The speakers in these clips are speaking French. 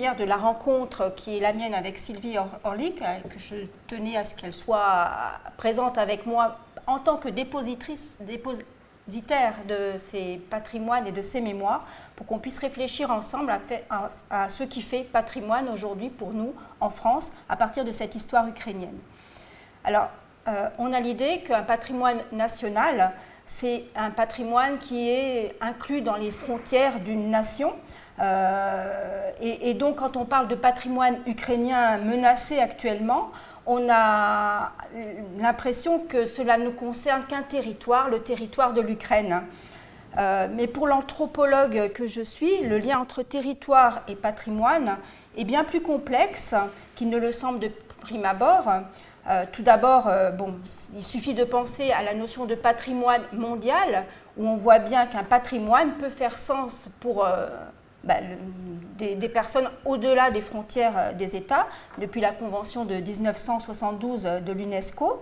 manière de la rencontre qui est la mienne avec Sylvie Orlik, que je tenais à ce qu'elle soit présente avec moi en tant que dépositaire de ces patrimoines et de ces mémoires, pour qu'on puisse réfléchir ensemble à ce qui fait patrimoine aujourd'hui pour nous en France, à partir de cette histoire ukrainienne. Alors, on a l'idée qu'un patrimoine national, c'est un patrimoine qui est inclus dans les frontières d'une nation. Et donc, quand on parle de patrimoine ukrainien menacé actuellement, on a l'impression que cela ne concerne qu'un territoire, le territoire de l'Ukraine. Mais pour l'anthropologue que je suis, le lien entre territoire et patrimoine est bien plus complexe qu'il ne le semble de prime abord. Tout d'abord, il suffit de penser à la notion de patrimoine mondial, où on voit bien qu'un patrimoine peut faire sens pour des personnes au-delà des frontières des États, depuis la Convention de 1972 de l'UNESCO,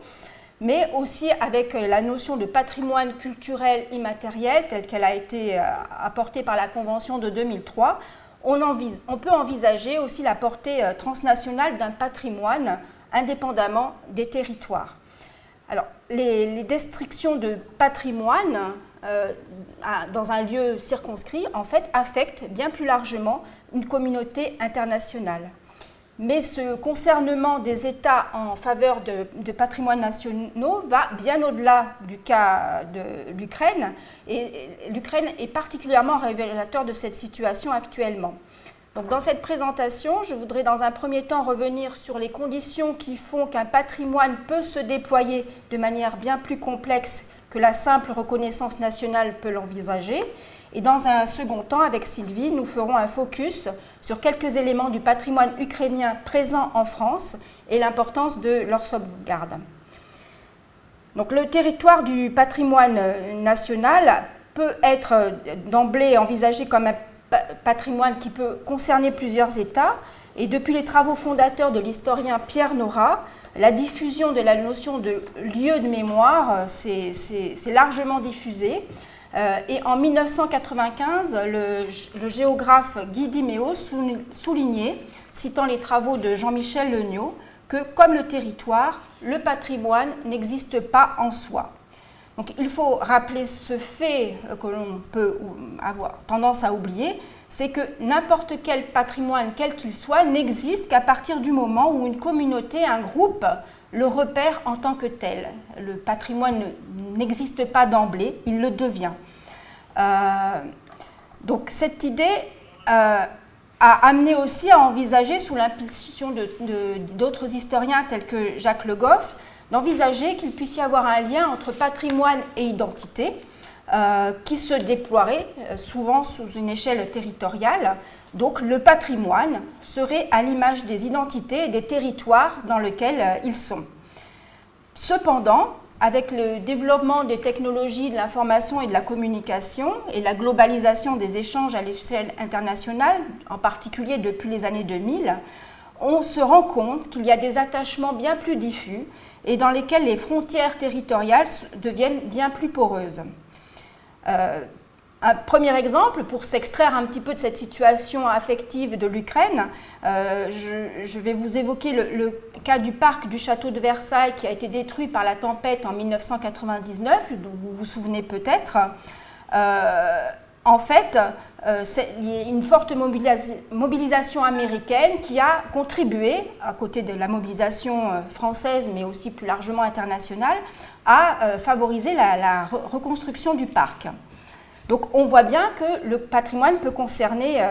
mais aussi avec la notion de patrimoine culturel immatériel, telle qu'elle a été apportée par la Convention de 2003, on peut envisager aussi la portée transnationale d'un patrimoine indépendamment des territoires. Alors, les destructions de patrimoine dans un lieu circonscrit, en fait, affectent bien plus largement une communauté internationale. Mais ce concernement des États en faveur de patrimoines nationaux va bien au-delà du cas de l'Ukraine, et l'Ukraine est particulièrement révélateur de cette situation actuellement. Donc, dans cette présentation, je voudrais dans un premier temps revenir sur les conditions qui font qu'un patrimoine peut se déployer de manière bien plus complexe que la simple reconnaissance nationale peut l'envisager. Et dans un second temps, avec Sylvie, nous ferons un focus sur quelques éléments du patrimoine ukrainien présent en France et l'importance de leur sauvegarde. Donc, le territoire du patrimoine national peut être d'emblée envisagé comme un patrimoine qui peut concerner plusieurs États, et depuis les travaux fondateurs de l'historien Pierre Nora, la diffusion de la notion de lieu de mémoire s'est largement diffusée, et en 1995, le géographe Guy Diméo soulignait, citant les travaux de Jean-Michel Legnaud, que comme le territoire, le patrimoine n'existe pas en soi. Donc, il faut rappeler ce fait que l'on peut avoir tendance à oublier, c'est que n'importe quel patrimoine, quel qu'il soit, n'existe qu'à partir du moment où une communauté, un groupe, le repère en tant que tel. Le patrimoine n'existe pas d'emblée, il le devient. Donc, cette idée a amené aussi à envisager, sous l'impulsion d'autres historiens tels que Jacques Le Goff, d'envisager qu'il puisse y avoir un lien entre patrimoine et identité qui se déploierait souvent sous une échelle territoriale. Donc le patrimoine serait à l'image des identités et des territoires dans lesquels ils sont. Cependant, avec le développement des technologies de l'information et de la communication et la globalisation des échanges à l'échelle internationale, en particulier depuis les années 2000, on se rend compte qu'il y a des attachements bien plus diffus et dans lesquels les frontières territoriales deviennent bien plus poreuses. Un premier exemple, pour s'extraire un petit peu de cette situation affective de l'Ukraine, je vais vous évoquer le cas du parc du château de Versailles qui a été détruit par la tempête en 1999, dont vous vous souvenez peut-être. En fait, il y a une forte mobilisation américaine qui a contribué, à côté de la mobilisation française, mais aussi plus largement internationale, à favoriser la reconstruction du parc. Donc on voit bien que le patrimoine peut concerner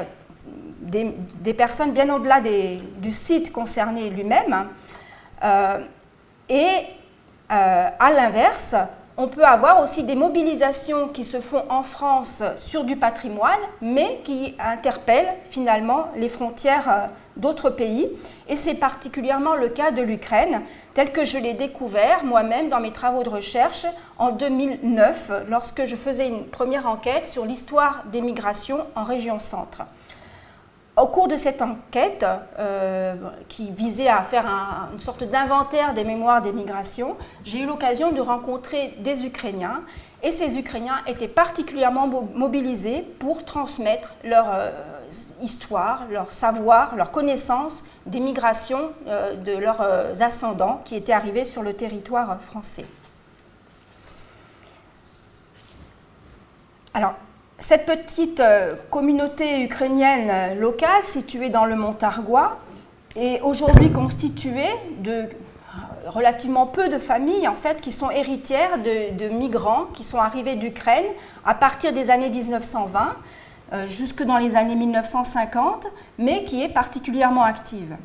des personnes bien au-delà du site concerné lui-même. Et à l'inverse, on peut avoir aussi des mobilisations qui se font en France sur du patrimoine, mais qui interpellent finalement les frontières d'autres pays. Et c'est particulièrement le cas de l'Ukraine, tel que je l'ai découvert moi-même dans mes travaux de recherche en 2009, lorsque je faisais une première enquête sur l'histoire des migrations en région centre. Au cours de cette enquête, qui visait à faire une sorte d'inventaire des mémoires des migrations, j'ai eu l'occasion de rencontrer des Ukrainiens, et ces Ukrainiens étaient particulièrement mobilisés pour transmettre leurs histoire, leur savoir, leur connaissance des migrations de leurs ascendants qui étaient arrivés sur le territoire français. Alors, cette petite communauté ukrainienne locale située dans le Montargois est aujourd'hui constituée de relativement peu de familles en fait, qui sont héritières de migrants qui sont arrivés d'Ukraine à partir des années 1920 jusque dans les années 1950, mais qui est particulièrement active.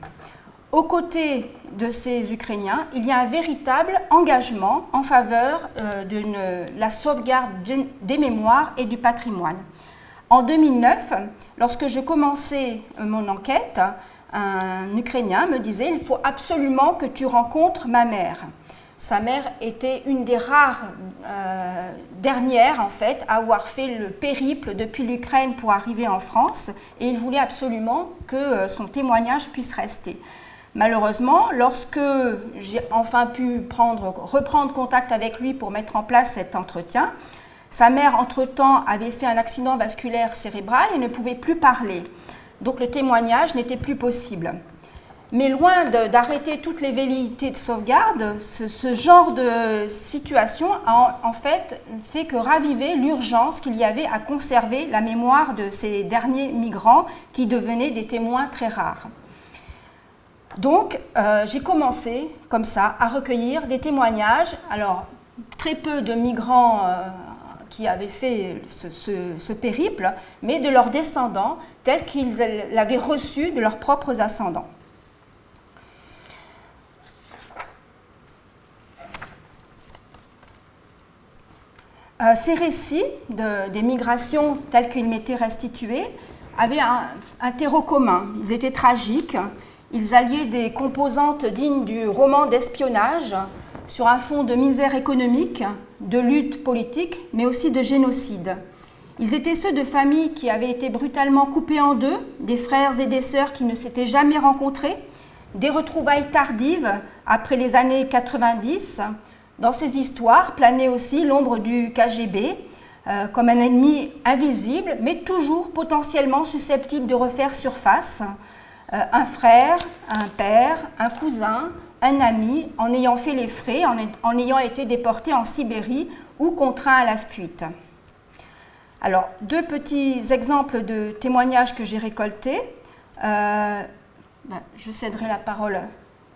Aux côtés de ces Ukrainiens, il y a un véritable engagement en faveur de la sauvegarde des mémoires et du patrimoine. En 2009, lorsque je commençais mon enquête, un Ukrainien me disait « Il faut absolument que tu rencontres ma mère ». Sa mère était une des rares dernières en fait, à avoir fait le périple depuis l'Ukraine pour arriver en France et il voulait absolument que son témoignage puisse rester. Malheureusement, lorsque j'ai enfin pu reprendre contact avec lui pour mettre en place cet entretien, sa mère, entre-temps, avait fait un accident vasculaire cérébral et ne pouvait plus parler. Donc le témoignage n'était plus possible. Mais loin d'arrêter toutes les velléités de sauvegarde, ce genre de situation a en fait fait que raviver l'urgence qu'il y avait à conserver la mémoire de ces derniers migrants qui devenaient des témoins très rares. Donc j'ai commencé comme ça à recueillir des témoignages, alors très peu de migrants qui avaient fait ce périple, mais de leurs descendants tels qu'ils l'avaient reçu de leurs propres ascendants. Ces récits des migrations tels qu'ils m'étaient restitués avaient un terreau commun. Ils étaient tragiques, ils alliaient des composantes dignes du roman d'espionnage sur un fond de misère économique, de lutte politique, mais aussi de génocide. Ils étaient ceux de familles qui avaient été brutalement coupées en deux, des frères et des sœurs qui ne s'étaient jamais rencontrés, des retrouvailles tardives après les années 90. Dans ces histoires planait aussi l'ombre du KGB, comme un ennemi invisible, mais toujours potentiellement susceptible de refaire surface. Un frère, un père, un cousin, un ami, en ayant fait les frais, en ayant été déporté en Sibérie ou contraint à la fuite. Alors, deux petits exemples de témoignages que j'ai récoltés. Je céderai la parole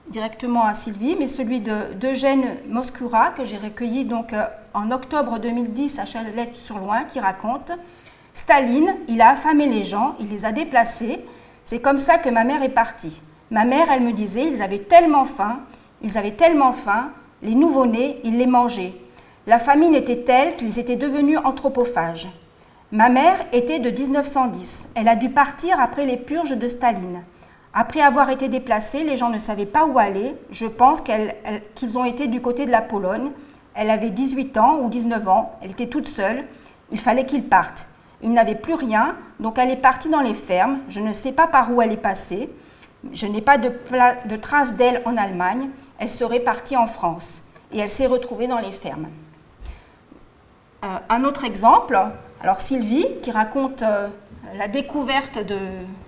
directement à Sylvie, mais celui d'Eugène Moscura, que j'ai recueilli donc en octobre 2010 à Chalette-sur-Loing, qui raconte « Staline, il a affamé les gens, il les a déplacés. C'est comme ça que ma mère est partie. Ma mère, elle me disait, ils avaient tellement faim, les nouveau-nés, ils les mangeaient. La famine était telle qu'ils étaient devenus anthropophages. Ma mère était de 1910. Elle a dû partir après les purges de Staline. Après avoir été déplacés, les gens ne savaient pas où aller. Je pense qu'ils ont été du côté de la Pologne. Elle avait 18 ans ou 19 ans. Elle était toute seule. Il fallait qu'ils partent. Ils n'avaient plus rien, donc elle est partie dans les fermes. Je ne sais pas par où elle est passée. Je n'ai pas de traces d'elle en Allemagne. Elle serait partie en France. Et elle s'est retrouvée dans les fermes. Un autre exemple, alors Sylvie, qui raconte la découverte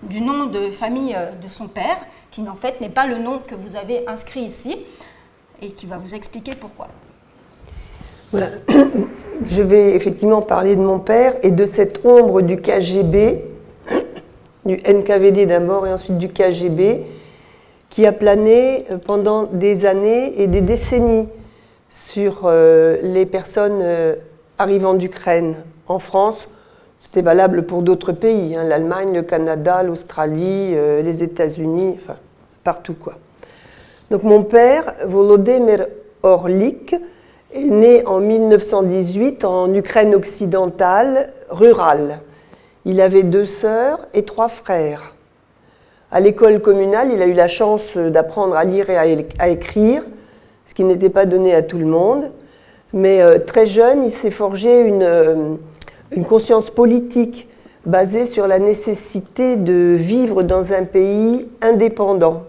du nom de famille de son père, qui en fait n'est pas le nom que vous avez inscrit ici, et qui va vous expliquer pourquoi. Voilà. Je vais effectivement parler de mon père et de cette ombre du KGB, du NKVD d'abord et ensuite du KGB, qui a plané pendant des années et des décennies sur les personnes arrivant d'Ukraine. En France, c'était valable pour d'autres pays, l'Allemagne, le Canada, l'Australie, les États-Unis, enfin partout quoi. Donc mon père, Volodymyr Orlik, est né en 1918 en Ukraine occidentale, rurale. Il avait 2 sœurs et 3 frères. À l'école communale, il a eu la chance d'apprendre à lire et à écrire, ce qui n'était pas donné à tout le monde. Mais très jeune, il s'est forgé une conscience politique basée sur la nécessité de vivre dans un pays indépendant.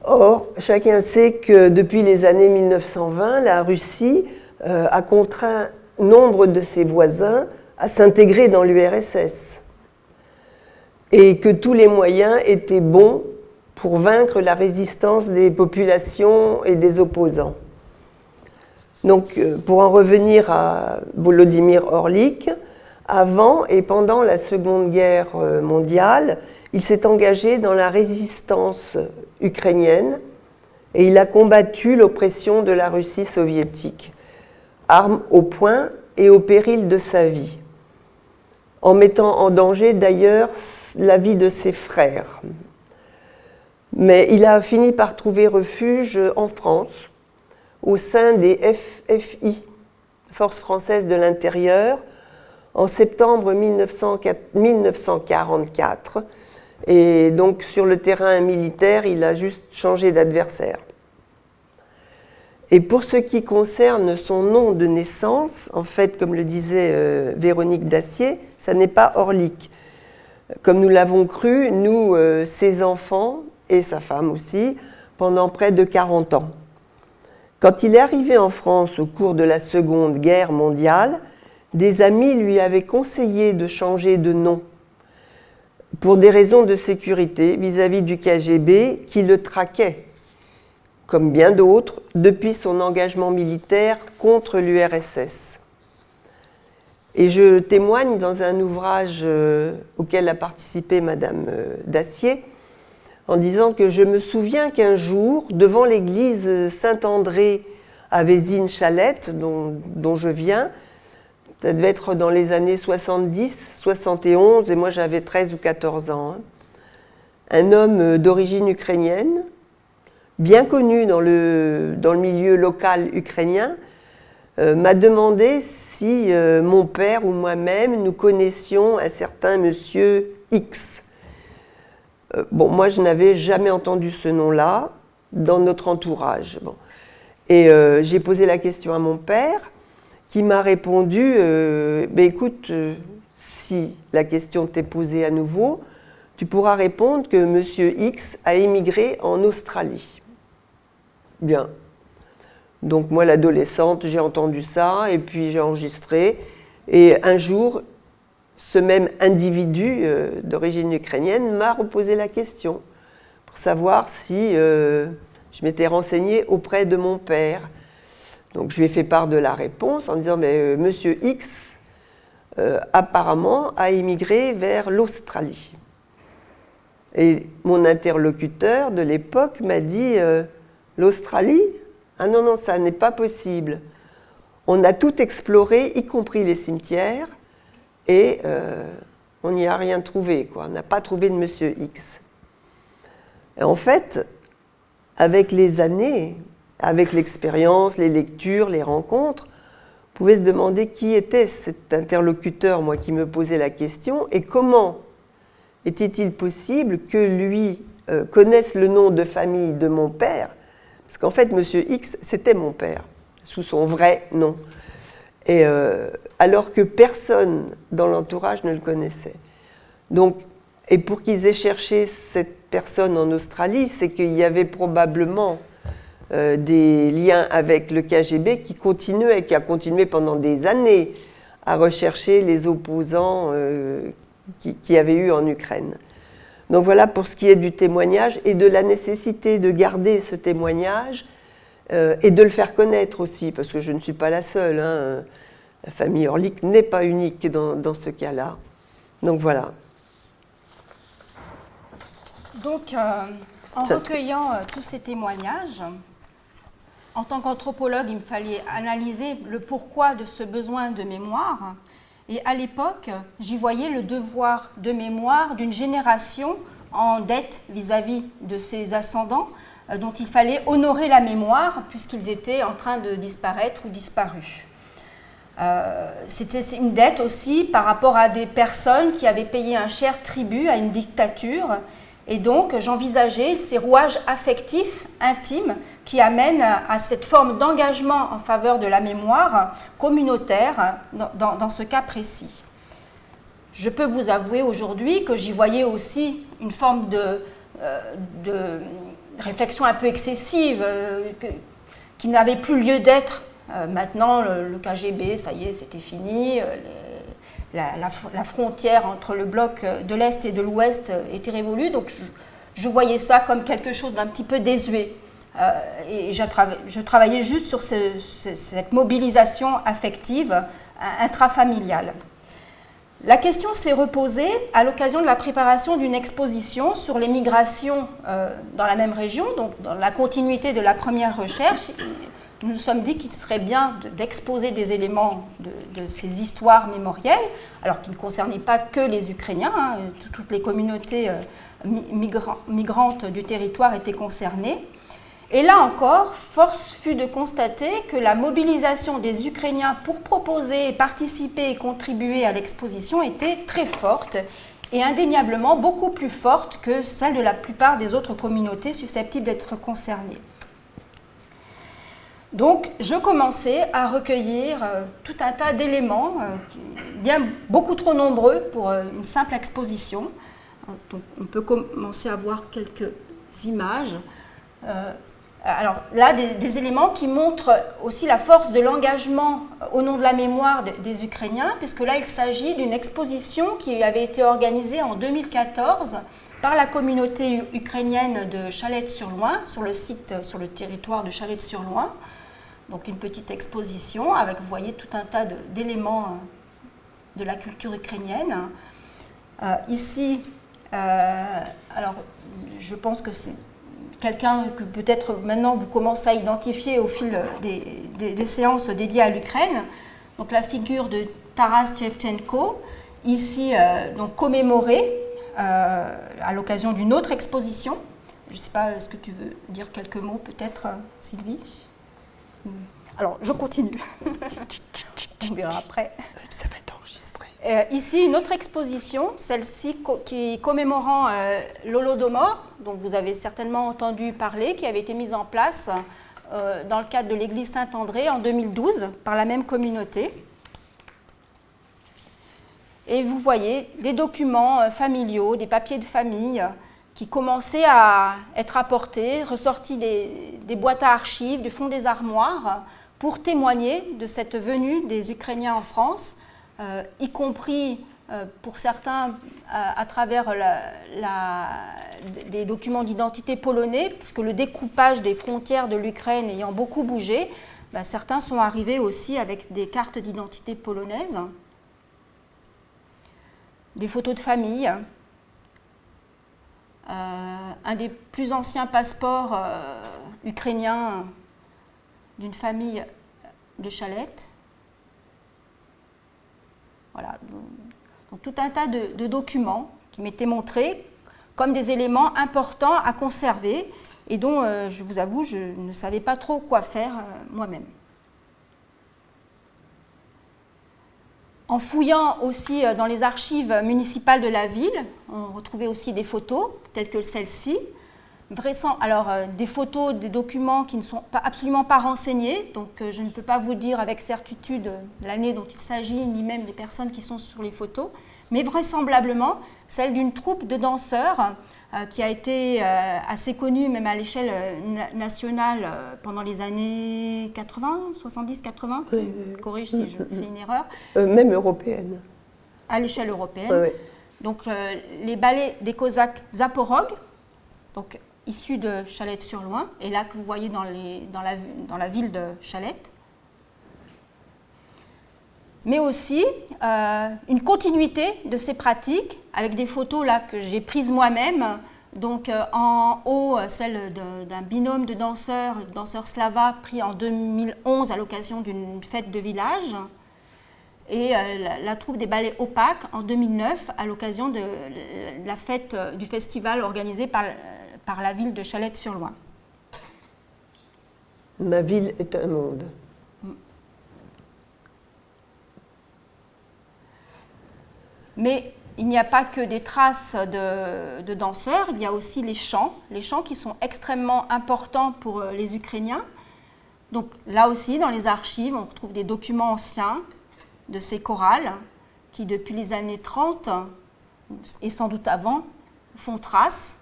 Or, chacun sait que depuis les années 1920, la Russie a contraint nombre de ses voisins à s'intégrer dans l'URSS. et que tous les moyens étaient bons pour vaincre la résistance des populations et des opposants. Donc, pour en revenir à Volodymyr Orlik, avant et pendant la Seconde Guerre mondiale, il s'est engagé dans la résistance ukrainienne et il a combattu l'oppression de la Russie soviétique, arme au poing et au péril de sa vie, en mettant en danger d'ailleurs la vie de ses frères. Mais il a fini par trouver refuge en France, au sein des FFI, Forces françaises de l'intérieur, en septembre 1944. Et donc sur le terrain militaire, il a juste changé d'adversaire. Et pour ce qui concerne son nom de naissance, en fait, comme le disait Véronique Dacier, ça n'est pas Orlik. Comme nous l'avons cru, nous, ses enfants, et sa femme aussi, pendant près de 40 ans. Quand il est arrivé en France au cours de la Seconde Guerre mondiale, des amis lui avaient conseillé de changer de nom pour des raisons de sécurité vis-à-vis du KGB qui le traquait, comme bien d'autres, depuis son engagement militaire contre l'URSS. Et je témoigne dans un ouvrage auquel a participé Madame Dacier, en disant que je me souviens qu'un jour, devant l'église Saint-André à Vézines-Chalette, dont je viens, ça devait être dans les années 70, 71, et moi j'avais 13 ou 14 ans, un homme d'origine ukrainienne, bien connu dans le milieu local ukrainien, m'a demandé si mon père ou moi-même nous connaissions un certain monsieur X. Bon, moi, je n'avais jamais entendu ce nom-là dans notre entourage. Bon. Et j'ai posé la question à mon père, qui m'a répondu écoute, si la question t'est posée à nouveau, tu pourras répondre que monsieur X a émigré en Australie. Bien. Donc, moi, l'adolescente, j'ai entendu ça, et puis j'ai enregistré. Et un jour, ce même individu d'origine ukrainienne m'a reposé la question pour savoir si je m'étais renseignée auprès de mon père. Donc je lui ai fait part de la réponse en disant mais monsieur X apparemment a émigré vers l'Australie. Et mon interlocuteur de l'époque m'a dit l'Australie ? Ah non, non, ça n'est pas possible. On a tout exploré, y compris les cimetières. Et on n'y a rien trouvé, quoi. On n'a pas trouvé de monsieur X. Et en fait, avec les années, avec l'expérience, les lectures, les rencontres, on pouvait se demander qui était cet interlocuteur, moi, qui me posait la question, et comment était-il possible que lui connaisse le nom de famille de mon père, parce qu'en fait, monsieur X, c'était mon père, sous son vrai nom. Et alors que personne dans l'entourage ne le connaissait. Donc, et pour qu'ils aient cherché cette personne en Australie, c'est qu'il y avait probablement des liens avec le KGB qui a continué pendant des années à rechercher les opposants qui avaient eu en Ukraine. Donc voilà pour ce qui est du témoignage et de la nécessité de garder ce témoignage et de le faire connaître aussi, parce que je ne suis pas la seule. Hein. La famille Orlik n'est pas unique dans ce cas-là. Donc voilà. Donc, en recueillant tous ces témoignages, en tant qu'anthropologue, il me fallait analyser le pourquoi de ce besoin de mémoire. Et à l'époque, j'y voyais le devoir de mémoire d'une génération en dette vis-à-vis de ses ascendants, dont il fallait honorer la mémoire puisqu'ils étaient en train de disparaître ou disparus. C'était une dette aussi par rapport à des personnes qui avaient payé un cher tribut à une dictature. Et donc, j'envisageais ces rouages affectifs, intimes, qui amènent à cette forme d'engagement en faveur de la mémoire communautaire dans ce cas précis. Je peux vous avouer aujourd'hui que j'y voyais aussi une forme de réflexion un peu excessive, qui n'avait plus lieu d'être. Maintenant, le KGB, ça y est, c'était fini. la frontière entre le bloc de l'Est et de l'Ouest était révolue. Donc je voyais ça comme quelque chose d'un petit peu désuet. Et je travaillais juste sur cette mobilisation affective intrafamiliale. La question s'est reposée à l'occasion de la préparation d'une exposition sur les migrations dans la même région, donc dans la continuité de la première recherche. Nous nous sommes dit qu'il serait bien d'exposer des éléments de ces histoires mémorielles, alors qui ne concernaient pas que les Ukrainiens, hein, toutes les communautés migrantes du territoire étaient concernées. Et là encore, force fut de constater que la mobilisation des Ukrainiens pour proposer, participer et contribuer à l'exposition était très forte et indéniablement beaucoup plus forte que celle de la plupart des autres communautés susceptibles d'être concernées. Donc, je commençais à recueillir tout un tas d'éléments, beaucoup trop nombreux pour une simple exposition. Donc, on peut commencer à voir quelques images. Alors là, des éléments qui montrent aussi la force de l'engagement au nom de la mémoire des Ukrainiens, puisque là, il s'agit d'une exposition qui avait été organisée en 2014 par la communauté ukrainienne de Chalette-sur-Loing, sur le territoire de Chalette-sur-Loing. Donc une petite exposition avec, vous voyez, tout un tas d'éléments de la culture ukrainienne. Ici, alors je pense que c'est quelqu'un que peut-être maintenant vous commencez à identifier au fil des séances dédiées à l'Ukraine. Donc la figure de Taras Shevchenko, ici donc commémorée à l'occasion d'une autre exposition. Je ne sais pas, est-ce que tu veux dire quelques mots peut-être, Sylvie ? Alors, je continue. On verra après. Ça va être enregistré. Ici, une autre exposition, celle-ci qui commémorant l'Holodomor, dont vous avez certainement entendu parler, qui avait été mise en place dans le cadre de l'église Saint-André en 2012 par la même communauté. Et vous voyez des documents familiaux, des papiers de famille qui commençaient à être apportés, ressortis des boîtes à archives, du fond des armoires, pour témoigner de cette venue des Ukrainiens en France, y compris pour certains à travers des documents d'identité polonais, puisque le découpage des frontières de l'Ukraine ayant beaucoup bougé, certains sont arrivés aussi avec des cartes d'identité polonaises, des photos de famille. Un des plus anciens passeports ukrainiens d'une famille de Chalette. Voilà. Donc, tout un tas de documents qui m'étaient montrés comme des éléments importants à conserver et dont, je vous avoue, je ne savais pas trop quoi faire moi-même. En fouillant aussi dans les archives municipales de la ville, on retrouvait aussi des photos, telles que celle-ci. Alors, des photos, des documents qui ne sont absolument pas renseignés, donc je ne peux pas vous dire avec certitude l'année dont il s'agit, ni même des personnes qui sont sur les photos, mais vraisemblablement celle d'une troupe de danseurs qui a été assez connue, même à l'échelle nationale, pendant les années 80, 70, 80. Oui. Corrige si je fais une erreur. Même européenne. À l'échelle européenne. Oui. Donc les ballets des Cosaques Zaporog, donc issus de Chalette-sur-Loing, et là que vous voyez dans la ville de Chalette. Mais aussi une continuité de ces pratiques avec des photos là que j'ai prises moi-même. Donc en haut, celle d'un binôme de danseurs slavas pris en 2011 à l'occasion d'une fête de village. Et la troupe des ballets opaques en 2009 à l'occasion de la fête du festival organisé par la ville de Chalette-sur-Loing. Ma ville est un monde. Mais il n'y a pas que des traces de danseurs, il y a aussi les chants qui sont extrêmement importants pour les Ukrainiens. Donc là aussi, dans les archives, on retrouve des documents anciens de ces chorales qui, depuis les années 30 et sans doute avant, font trace.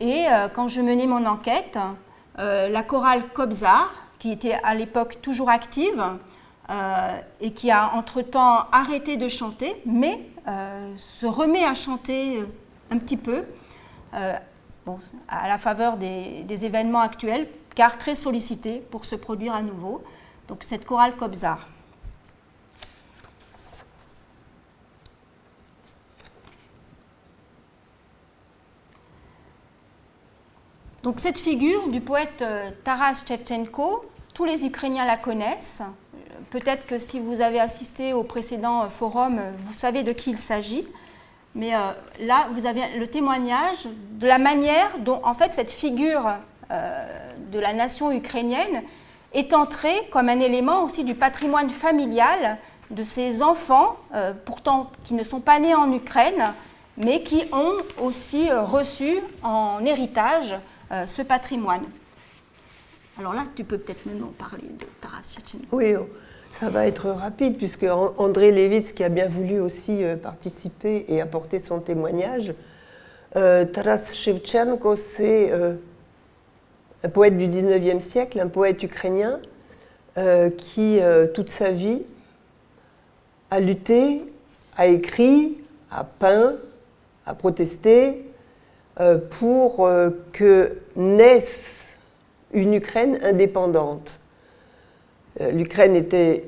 Et quand je menais mon enquête, la chorale Kobzar, qui était à l'époque toujours active, et qui a entre-temps arrêté de chanter, mais se remet à chanter un petit peu, à la faveur des événements actuels, car très sollicité pour se produire à nouveau. Donc cette chorale Kobzar. Donc cette figure du poète Taras Shevchenko, tous les Ukrainiens la connaissent. Peut-être que si vous avez assisté au précédent forum, vous savez de qui il s'agit. Mais là, vous avez le témoignage de la manière dont, en fait, cette figure de la nation ukrainienne est entrée comme un élément aussi du patrimoine familial de ces enfants, pourtant qui ne sont pas nés en Ukraine, mais qui ont aussi reçu en héritage ce patrimoine. Alors là, tu peux peut-être maintenant parler de Taras Shevchenko. Oui, ça va être rapide, puisque André Levitz, qui a bien voulu aussi participer et apporter son témoignage, Taras Shevchenko, c'est un poète du 19e siècle, un poète ukrainien qui, toute sa vie, a lutté, a écrit, a peint, a protesté pour que naisse une Ukraine indépendante. L'Ukraine était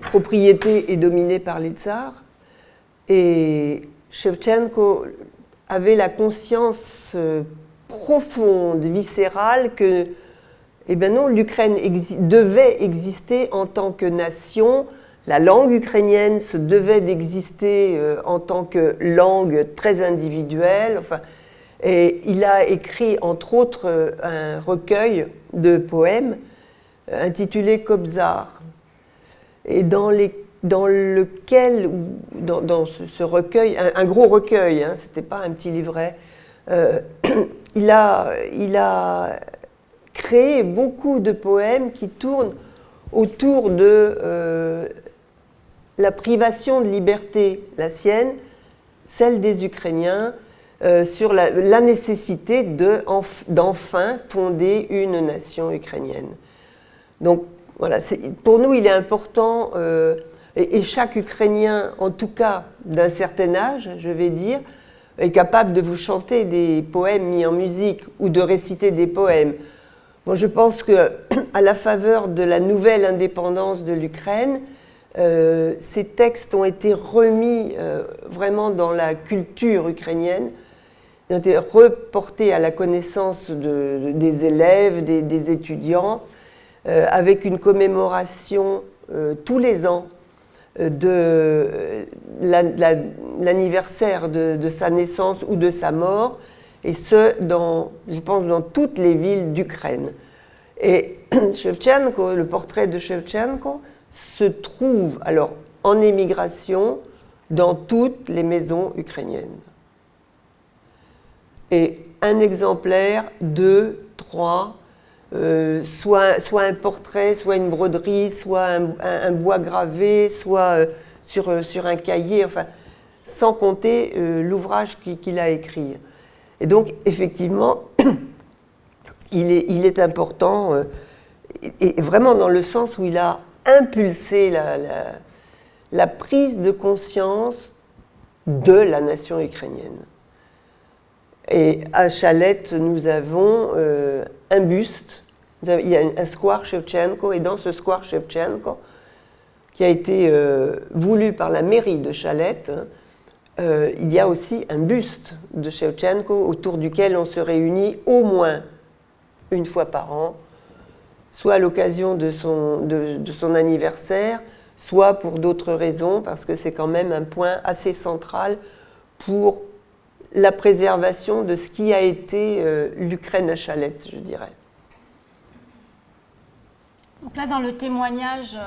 propriété et dominée par les tsars, et Shevchenko avait la conscience profonde, viscérale, que non, l'Ukraine devait exister en tant que nation, la langue ukrainienne se devait d'exister en tant que langue très individuelle, et il a écrit entre autres un recueil de poèmes intitulé Kobzar, et dans lequel, dans ce recueil, un gros recueil, hein, c'était pas un petit livret, il a créé beaucoup de poèmes qui tournent autour de la privation de liberté, la sienne, celle des Ukrainiens, sur la nécessité d'enfin fonder une nation ukrainienne. Donc voilà, pour nous il est important, et chaque Ukrainien, en tout cas d'un certain âge, je vais dire, est capable de vous chanter des poèmes mis en musique ou de réciter des poèmes. Moi je pense qu'à la faveur de la nouvelle indépendance de l'Ukraine, ces textes ont été remis vraiment dans la culture ukrainienne. Ils ont été reportés à la connaissance des élèves, des étudiants, avec une commémoration tous les ans de l'anniversaire de sa naissance ou de sa mort, et ce, je pense, dans toutes les villes d'Ukraine. Et Shevchenko, le portrait de Shevchenko, se trouve alors en émigration dans toutes les maisons ukrainiennes. Et un exemplaire, 2, 3, soit un portrait, soit une broderie, soit un bois gravé, soit sur un cahier, sans compter l'ouvrage qu'il a écrit. Et donc, effectivement, il est important, et vraiment dans le sens où il a impulsé la prise de conscience de la nation ukrainienne. Et à Chalette, nous avons un buste, il y a un square Shevchenko, et dans ce square Shevchenko, qui a été voulu par la mairie de Chalette, il y a aussi un buste de Shevchenko autour duquel on se réunit au moins une fois par an, soit à l'occasion de son anniversaire, soit pour d'autres raisons, parce que c'est quand même un point assez central pour la préservation de ce qui a été l'Ukraine à Chalette, je dirais. Donc là, dans le témoignage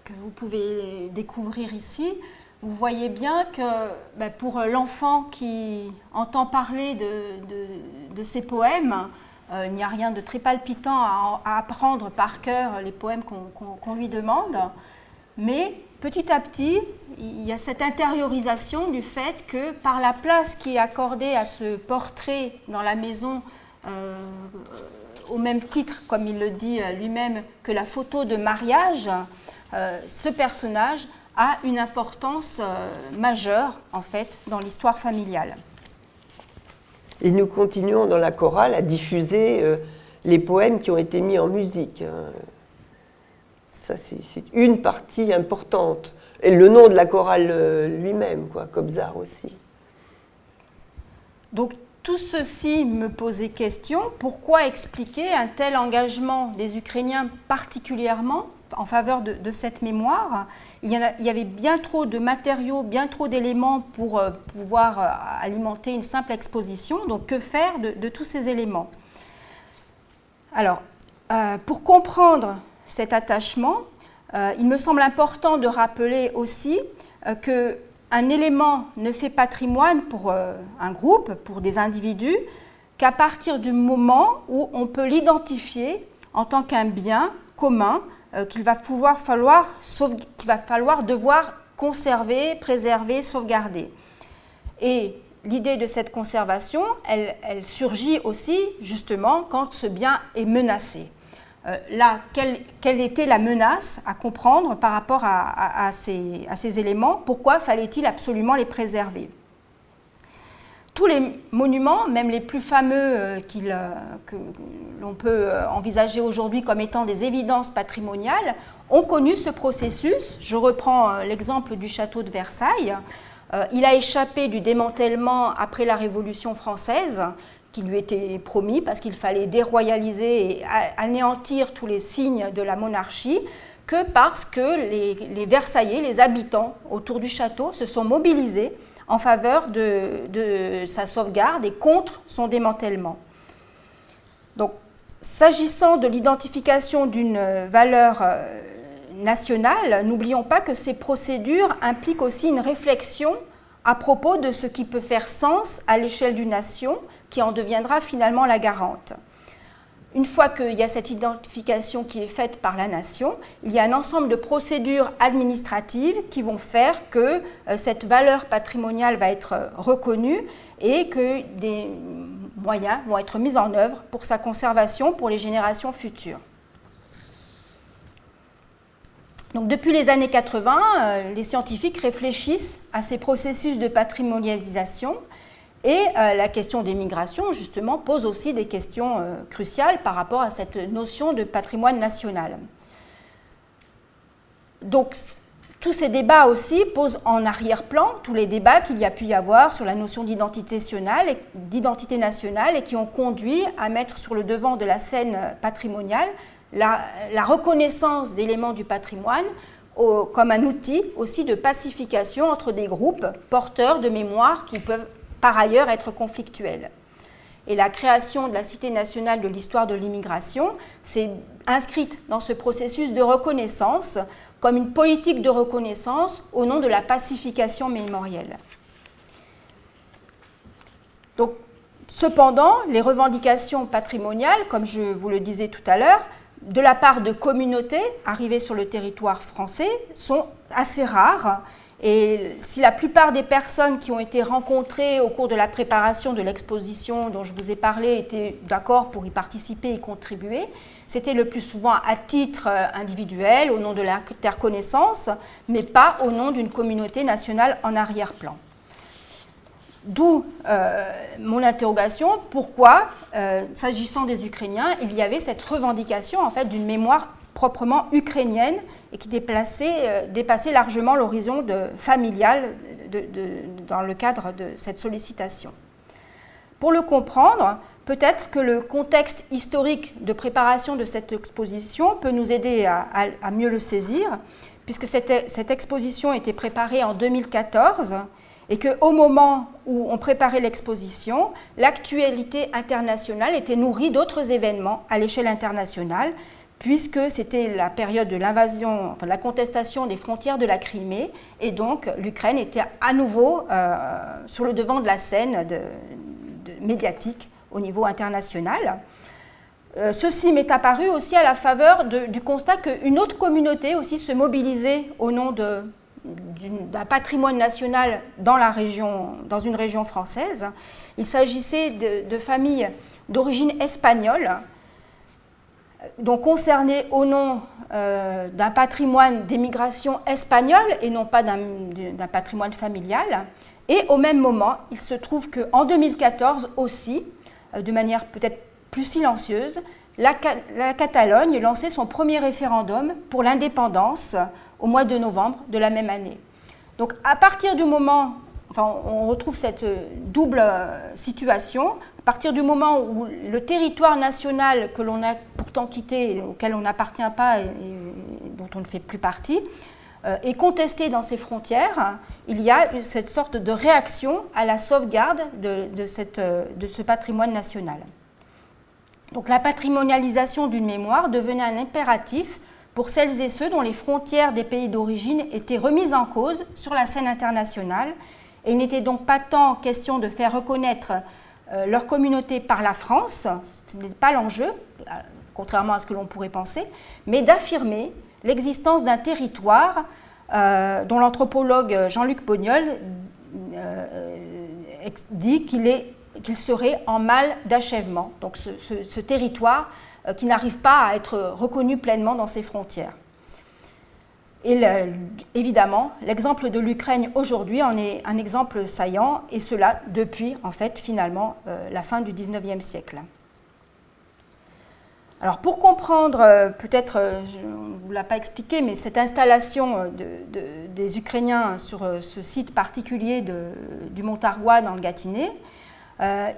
que vous pouvez découvrir ici, vous voyez bien que pour l'enfant qui entend parler de ces poèmes, il n'y a rien de très palpitant à apprendre par cœur les poèmes qu'on lui demande, mais petit à petit, il y a cette intériorisation du fait que par la place qui est accordée à ce portrait dans la maison au même titre, comme il le dit lui-même, que la photo de mariage, ce personnage a une importance majeure, en fait, dans l'histoire familiale. Et nous continuons dans la chorale à diffuser les poèmes qui ont été mis en musique. Ça, c'est une partie importante. Et le nom de la chorale lui-même, quoi, Kobzar aussi. Donc, tout ceci me posait question. Pourquoi expliquer un tel engagement des Ukrainiens, particulièrement en faveur de cette mémoire? Il y avait bien trop de matériaux, bien trop d'éléments pour pouvoir alimenter une simple exposition. Donc, que faire de tous ces éléments? Alors, pour comprendre cet attachement, il me semble important de rappeler aussi qu'un élément ne fait patrimoine pour un groupe, pour des individus, qu'à partir du moment où on peut l'identifier en tant qu'un bien commun qu'il va falloir devoir conserver, préserver, sauvegarder. Et l'idée de cette conservation, elle surgit aussi justement quand ce bien est menacé. Là, quelle était la menace à comprendre par rapport à ces éléments? Pourquoi fallait-il absolument les préserver? Tous les monuments, même les plus fameux que l'on peut envisager aujourd'hui comme étant des évidences patrimoniales, ont connu ce processus. Je reprends l'exemple du château de Versailles. Il a échappé du démantèlement après la Révolution française, qui lui était promis parce qu'il fallait déroyaliser et anéantir tous les signes de la monarchie, que parce que les Versaillais, les habitants autour du château, se sont mobilisés en faveur de sa sauvegarde et contre son démantèlement. Donc, s'agissant de l'identification d'une valeur nationale, n'oublions pas que ces procédures impliquent aussi une réflexion à propos de ce qui peut faire sens à l'échelle d'une nation, qui en deviendra finalement la garante. Une fois qu'il y a cette identification qui est faite par la nation, il y a un ensemble de procédures administratives qui vont faire que cette valeur patrimoniale va être reconnue et que des moyens vont être mis en œuvre pour sa conservation pour les générations futures. Donc, depuis les années 80, les scientifiques réfléchissent à ces processus de patrimonialisation. Et la question des migrations, justement, pose aussi des questions cruciales par rapport à cette notion de patrimoine national. Donc, tous ces débats aussi posent en arrière-plan tous les débats qu'il y a pu y avoir sur la notion d'identité nationale et qui ont conduit à mettre sur le devant de la scène patrimoniale la reconnaissance d'éléments du patrimoine comme un outil aussi de pacification entre des groupes porteurs de mémoire qui peuvent par ailleurs être conflictuelle. Et la création de la Cité nationale de l'histoire de l'immigration s'est inscrite dans ce processus de reconnaissance comme une politique de reconnaissance au nom de la pacification mémorielle. Donc, cependant, les revendications patrimoniales, comme je vous le disais tout à l'heure, de la part de communautés arrivées sur le territoire français sont assez rares. Et si la plupart des personnes qui ont été rencontrées au cours de la préparation de l'exposition dont je vous ai parlé étaient d'accord pour y participer et y contribuer, c'était le plus souvent à titre individuel, au nom de l'interconnaissance, mais pas au nom d'une communauté nationale en arrière-plan. D'où mon interrogation, pourquoi, s'agissant des Ukrainiens, il y avait cette revendication en fait, d'une mémoire proprement ukrainienne et qui dépassait largement l'horizon familial dans le cadre de cette sollicitation. Pour le comprendre, peut-être que le contexte historique de préparation de cette exposition peut nous aider à mieux le saisir, puisque cette exposition était préparée en 2014 et qu'au moment où on préparait l'exposition, l'actualité internationale était nourrie d'autres événements à l'échelle internationale, puisque c'était la période de l'invasion, enfin, de la contestation des frontières de la Crimée, et donc l'Ukraine était à nouveau sur le devant de la scène médiatique au niveau international. Ceci m'est apparu aussi à la faveur du constat qu'une autre communauté aussi se mobilisait au nom d'un patrimoine national dans une région française. Il s'agissait de familles d'origine espagnole, donc concernés au nom d'un patrimoine d'émigration espagnole et non pas d'un patrimoine familial. Et au même moment, il se trouve qu'en 2014 aussi, de manière peut-être plus silencieuse, la Catalogne lançait son premier référendum pour l'indépendance au mois de novembre de la même année. Donc à partir du moment, enfin, on retrouve cette double situation, à partir du moment où le territoire national que l'on a pourtant quitté, auquel on n'appartient pas et dont on ne fait plus partie, est contesté dans ses frontières, il y a cette sorte de réaction à la sauvegarde de ce patrimoine national. Donc la patrimonialisation d'une mémoire devenait un impératif pour celles et ceux dont les frontières des pays d'origine étaient remises en cause sur la scène internationale, et il n'était donc pas tant question de faire reconnaître leur communauté par la France, ce n'est pas l'enjeu, contrairement à ce que l'on pourrait penser, mais d'affirmer l'existence d'un territoire dont l'anthropologue Jean-Luc Bognol dit qu'il serait en mal d'achèvement, donc ce territoire qui n'arrive pas à être reconnu pleinement dans ses frontières. Et évidemment, l'exemple de l'Ukraine aujourd'hui en est un exemple saillant, et cela depuis, en fait, finalement, la fin du XIXe siècle. Alors, pour comprendre, peut-être, on ne vous l'a pas expliqué, mais cette installation des Ukrainiens sur ce site particulier du Montargois dans le Gâtinais,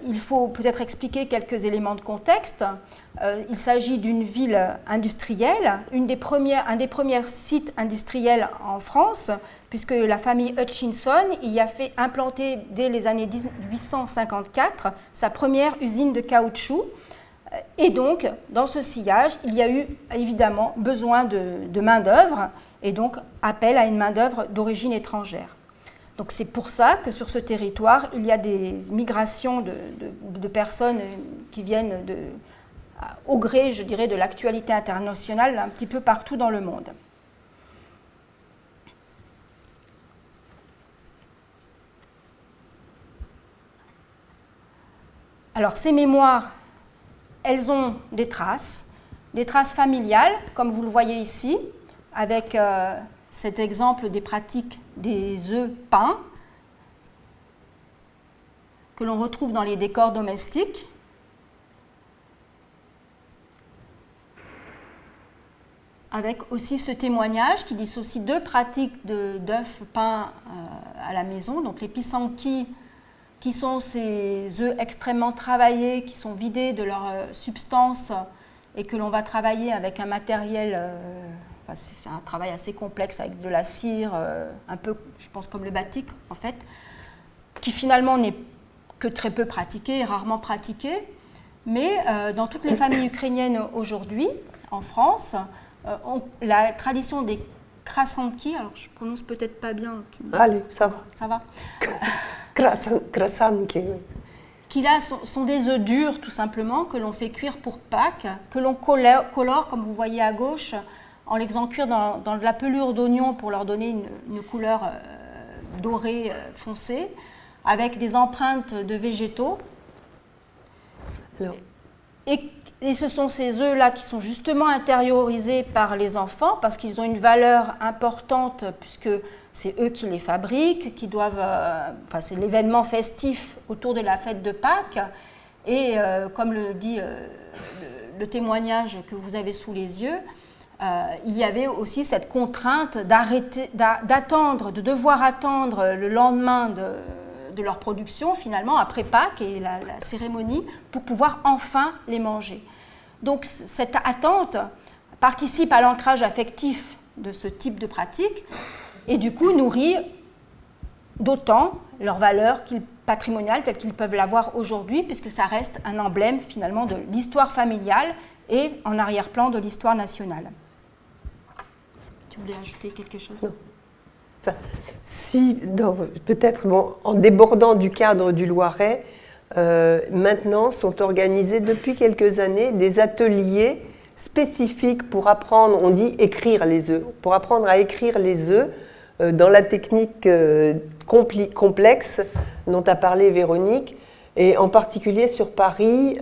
il faut peut-être expliquer quelques éléments de contexte. Il s'agit d'une ville industrielle, un des premiers sites industriels en France, puisque la famille Hutchinson y a fait implanter dès les années 1854 sa première usine de caoutchouc. Et donc, dans ce sillage, il y a eu évidemment besoin de main-d'œuvre, et donc appel à une main-d'œuvre d'origine étrangère. Donc c'est pour ça que sur ce territoire, il y a des migrations de personnes qui viennent au gré, je dirais, de l'actualité internationale un petit peu partout dans le monde. Alors ces mémoires, elles ont des traces familiales, comme vous le voyez ici, avec cet exemple des pratiques des œufs peints que l'on retrouve dans les décors domestiques. Avec aussi ce témoignage qui dissocie deux pratiques d'œufs peints à la maison, donc les pissenki, qui sont ces œufs extrêmement travaillés, qui sont vidés de leur substance et que l'on va travailler avec un matériel, c'est un travail assez complexe avec de la cire, un peu, je pense, comme le batik en fait, qui finalement n'est que très peu pratiqué, rarement pratiqué, mais dans toutes les familles ukrainiennes aujourd'hui, en France, la tradition des krasanki, alors je prononce peut-être pas bien. Allez, ça va. Ça va. Krasanki, oui. Qui là sont des œufs durs tout simplement, que l'on fait cuire pour Pâques, que l'on colore, comme vous voyez à gauche, en les faisant cuire dans de la pelure d'oignon pour leur donner une couleur dorée foncée, avec des empreintes de végétaux. Et ce sont ces œufs-là qui sont justement intériorisés par les enfants parce qu'ils ont une valeur importante puisque c'est eux qui les fabriquent, qui doivent, c'est l'événement festif autour de la fête de Pâques. Et comme le dit le témoignage que vous avez sous les yeux, il y avait aussi cette contrainte d'attendre, de devoir attendre le lendemain de leur production, finalement, après Pâques et la cérémonie, pour pouvoir enfin les manger. Donc cette attente participe à l'ancrage affectif de ce type de pratique et du coup nourrit d'autant leur valeur patrimoniale telle qu'ils peuvent l'avoir aujourd'hui, puisque ça reste un emblème finalement de l'histoire familiale et en arrière-plan de l'histoire nationale. Tu voulais ajouter quelque chose ? Non. Enfin, si, peut-être en débordant du cadre du Loiret, maintenant sont organisés depuis quelques années des ateliers spécifiques pour apprendre, on dit écrire les œufs, pour apprendre à écrire les œufs dans la technique complexe dont a parlé Véronique, et en particulier sur Paris,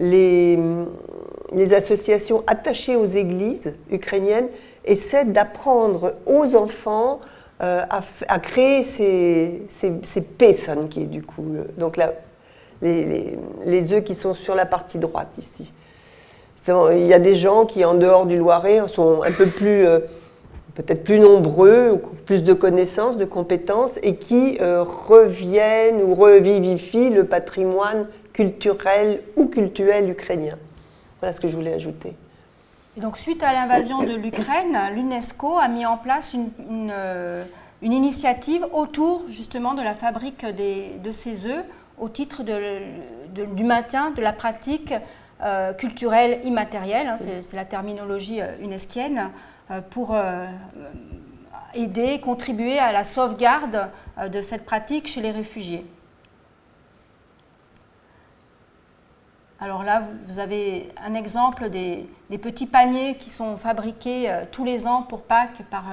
les associations attachées aux églises ukrainiennes essaient d'apprendre aux enfants à créer ces peson, qui est du coup, donc là, les œufs qui sont sur la partie droite ici. Il y a des gens qui, en dehors du Loiret, sont un peu plus, peut-être plus nombreux, plus de connaissances, de compétences, et qui reviennent ou revivifient le patrimoine culturel ou cultuel ukrainien. Voilà ce que je voulais ajouter. Et donc, suite à l'invasion de l'Ukraine, l'UNESCO a mis en place une initiative autour justement de la fabrique de ces œufs au titre du maintien de la pratique culturelle immatérielle, hein, c'est la terminologie unesquienne, pour aider, contribuer à la sauvegarde de cette pratique chez les réfugiés. Alors là, vous avez un exemple des petits paniers qui sont fabriqués tous les ans pour Pâques par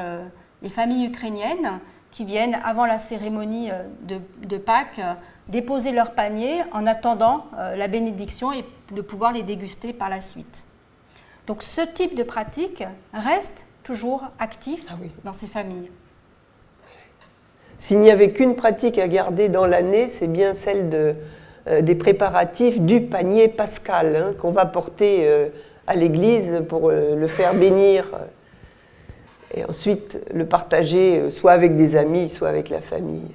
les familles ukrainiennes qui viennent avant la cérémonie de Pâques déposer leurs paniers en attendant la bénédiction et de pouvoir les déguster par la suite. Donc ce type de pratique reste toujours actif dans ces familles. S'il n'y avait qu'une pratique à garder dans l'année, c'est bien celle des préparatifs du panier pascal, hein, qu'on va porter à l'église pour le faire bénir et ensuite le partager soit avec des amis, soit avec la famille.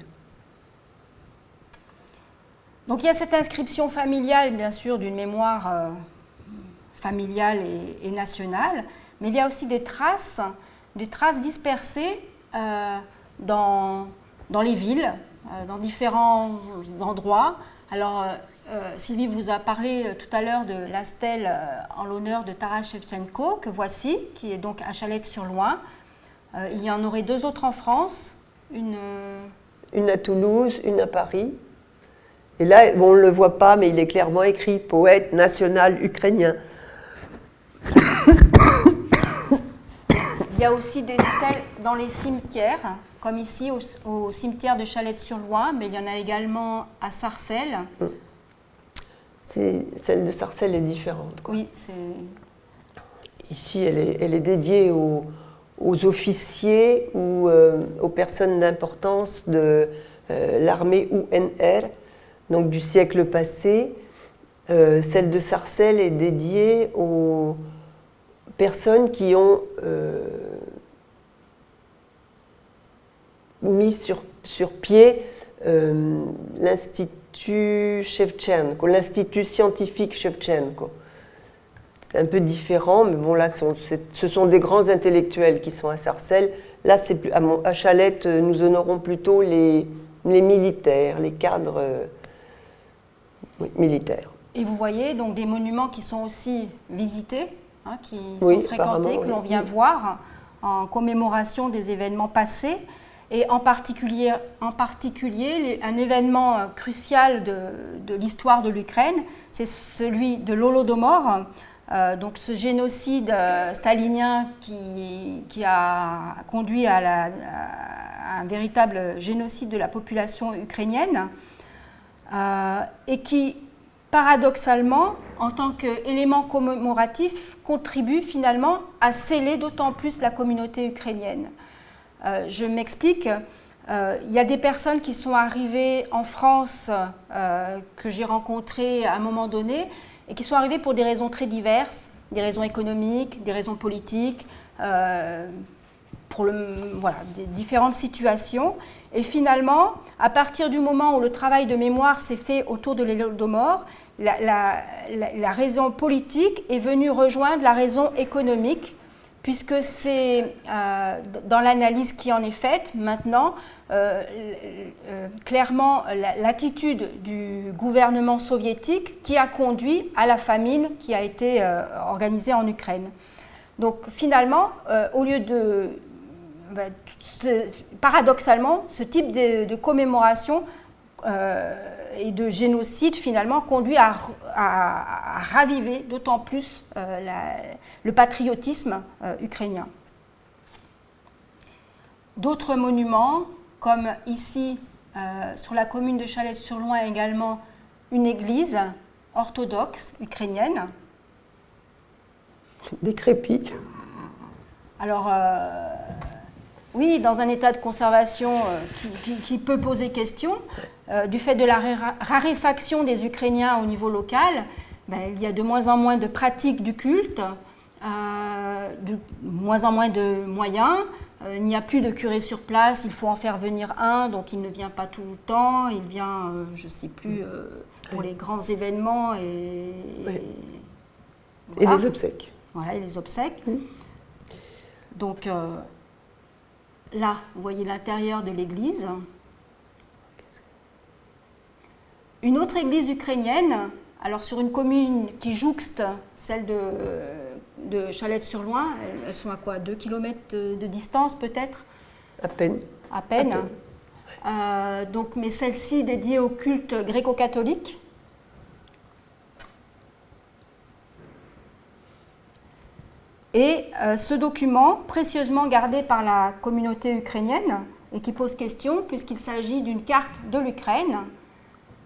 Donc il y a cette inscription familiale, bien sûr, d'une mémoire familiale et nationale, mais il y a aussi des traces dispersées dans les villes, dans différents endroits. Alors, Sylvie vous a parlé tout à l'heure de la stèle en l'honneur de Taras Shevchenko, que voici, qui est donc à Chalette-sur-Loing. Il y en aurait deux autres en France, une à Toulouse, une à Paris. Et là, on ne le voit pas, mais il est clairement écrit « Poète national ukrainien ». Il y a aussi des stèles dans les cimetières, comme ici au cimetière de Chalette-sur-Loing, mais il y en a également à Sarcelles. Celle de Sarcelles est différente, quoi. Oui, c'est... Ici, elle est dédiée aux officiers ou aux personnes d'importance de l'armée UNR, donc du siècle passé. Celle de Sarcelles est dédiée aux personnes qui ont mis sur pied l'Institut Shevchenko, l'Institut scientifique Shevchenko. C'est un peu différent, mais bon, là, ce sont des grands intellectuels qui sont à Sarcelles. Là, à Chalette, nous honorons plutôt les militaires, les cadres militaires. Et vous voyez donc des monuments qui sont aussi visités, hein, qui sont fréquentés, que l'on vient voir en commémoration des événements passés. Et en particulier un événement crucial de l'histoire de l'Ukraine, c'est celui de l'Holodomor, donc ce génocide stalinien qui a conduit à un véritable génocide de la population ukrainienne, et qui, paradoxalement, en tant qu'élément commémoratif, contribue finalement à sceller d'autant plus la communauté ukrainienne. Je m'explique, il y a des personnes qui sont arrivées en France, que j'ai rencontrées à un moment donné, et qui sont arrivées pour des raisons très diverses, des raisons économiques, des raisons politiques, pour des différentes situations. Et finalement, à partir du moment où le travail de mémoire s'est fait autour de l'Holodomor, la raison politique est venue rejoindre la raison économique, puisque c'est dans l'analyse qui en est faite maintenant, clairement l'attitude du gouvernement soviétique qui a conduit à la famine qui a été organisée en Ukraine. Donc finalement, au lieu de... paradoxalement, ce type de commémoration et de génocide finalement conduit à raviver d'autant plus le patriotisme ukrainien. D'autres monuments, comme ici sur la commune de Chalette-sur-Loing également une église orthodoxe ukrainienne. Décrépit. Alors, oui, dans un état de conservation qui peut poser question, du fait de la raréfaction des Ukrainiens au niveau local, il y a de moins en moins de pratiques du culte, de moins en moins de moyens. Il n'y a plus de curé sur place, il faut en faire venir un, donc il ne vient pas tout le temps, il vient, je ne sais plus, pour les grands événements et voilà. Et les obsèques. Voilà, et les obsèques. Donc là, vous voyez l'intérieur de l'église. Une autre église ukrainienne, alors sur une commune qui jouxte celle de Chalette-sur-Loing, elles sont à quoi, 2 km de distance peut-être? À peine. À peine. Donc, mais celle-ci dédiée au culte gréco-catholique. Et ce document, précieusement gardé par la communauté ukrainienne, et qui pose question, puisqu'il s'agit d'une carte de l'Ukraine,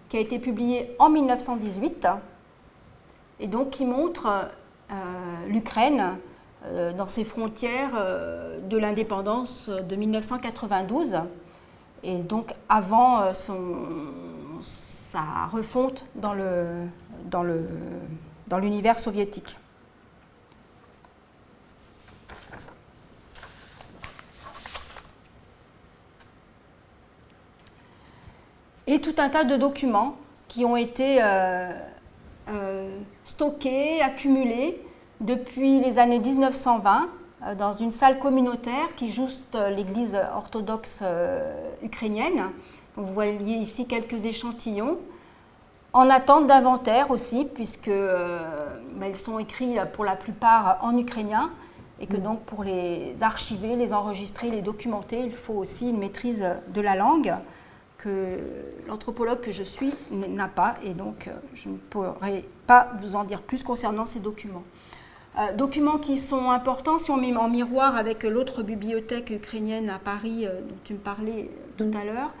qui a été publiée en 1918, et donc qui montre l'Ukraine dans ses frontières de l'indépendance de 1992, et donc avant sa refonte dans l'univers soviétique. Et tout un tas de documents qui ont été stockés, accumulés depuis les années 1920 dans une salle communautaire qui jouxte l'église orthodoxe ukrainienne. Donc vous voyez ici quelques échantillons, en attente d'inventaire aussi, puisque ils sont écrits pour la plupart en ukrainien, et que donc pour les archiver, les enregistrer, les documenter, il faut aussi une maîtrise de la langue que l'anthropologue que je suis n'a pas, et donc je ne pourrai pas vous en dire plus concernant ces documents. Documents qui sont importants si on met en miroir avec l'autre bibliothèque ukrainienne à Paris dont tu me parlais tout à l'heure,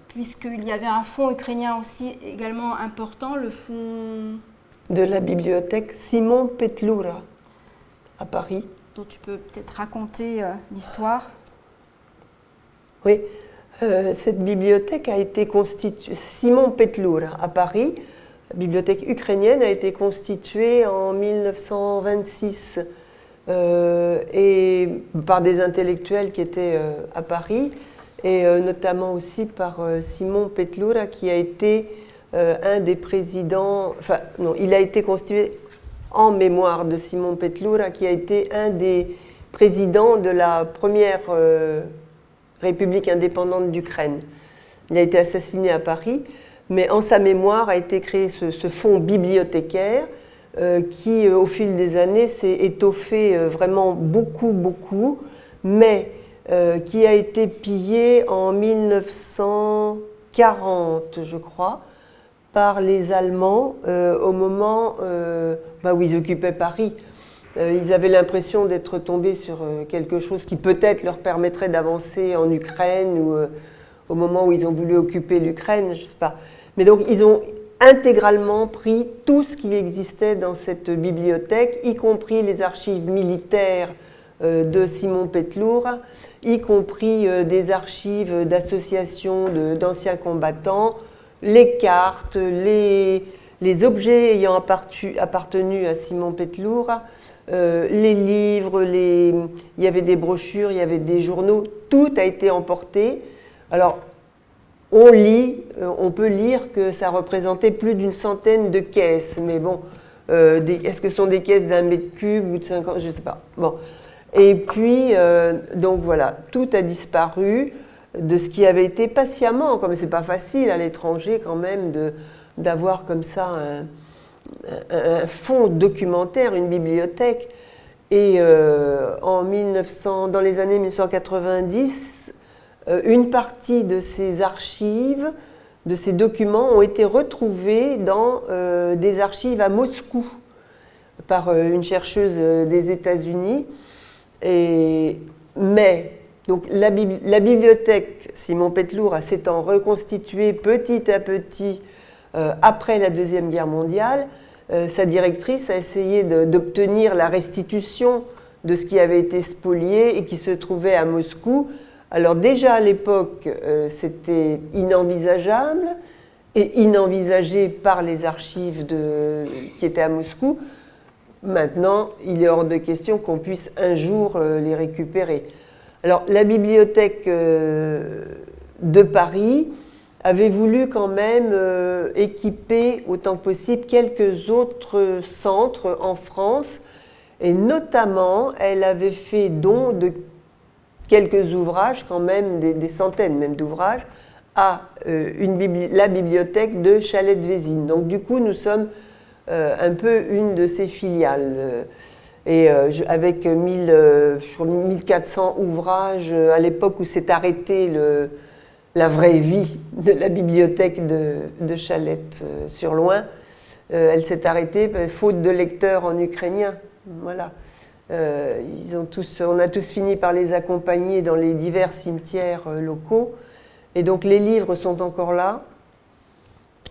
puisqu'il y avait un fonds ukrainien aussi également important, le fonds de la bibliothèque Simon Petlura à Paris. Dont tu peux peut-être raconter l'histoire. Oui. Cette bibliothèque a été constituée, Simon Petlura à Paris, la bibliothèque ukrainienne a été constituée en 1926 et par des intellectuels qui étaient à Paris, et notamment aussi par Simon Petlura qui a été un des présidents, enfin non, il a été constitué en mémoire de Simon Petlura qui a été un des présidents de la première République indépendante d'Ukraine. Il a été assassiné à Paris, mais en sa mémoire a été créé ce fonds bibliothécaire qui, au fil des années, s'est étoffé vraiment beaucoup, mais qui a été pillé en 1940, je crois, par les Allemands au moment où ils occupaient Paris. Ils avaient l'impression d'être tombés sur quelque chose qui peut-être leur permettrait d'avancer en Ukraine ou au moment où ils ont voulu occuper l'Ukraine, je ne sais pas. Mais donc ils ont intégralement pris tout ce qui existait dans cette bibliothèque, y compris les archives militaires de Simon Petlura, y compris des archives d'associations d'anciens combattants, les cartes, les objets ayant appartenu à Simon Petlura, les livres, il y avait des brochures, il y avait des journaux, tout a été emporté. Alors, on peut lire que ça représentait plus d'une centaine de caisses, mais bon, est-ce que ce sont des caisses d'1 mètre cube ou de 50, je ne sais pas. Bon. Et puis, donc voilà, tout a disparu de ce qui avait été patiemment, comme c'est pas facile à l'étranger quand même d'avoir comme ça un fonds documentaire, une bibliothèque. Et dans les années 1990, une partie de ces archives, de ces documents, ont été retrouvés dans des archives à Moscou par une chercheuse des États-Unis. Donc la bibliothèque Simon Petlura s'étant reconstituée petit à petit après la Deuxième Guerre mondiale, sa directrice a essayé d'obtenir la restitution de ce qui avait été spolié et qui se trouvait à Moscou. Alors déjà à l'époque, c'était inenvisageable et inenvisagé par les archives qui étaient à Moscou. Maintenant, il est hors de question qu'on puisse un jour les récupérer. Alors la bibliothèque de Paris avait voulu quand même équiper autant que possible quelques autres centres en France, et notamment elle avait fait don de quelques ouvrages, quand même des centaines même d'ouvrages, à la bibliothèque de Chalais-de-Vésine. Donc du coup, nous sommes un peu une de ses filiales. Et avec 1400 ouvrages, à l'époque où s'est arrêtée la vraie vie de la bibliothèque de Chalette-sur-Loing, elle s'est arrêtée faute de lecteurs en ukrainien. Voilà. On a tous fini par les accompagner dans les divers cimetières locaux. Et donc les livres sont encore là.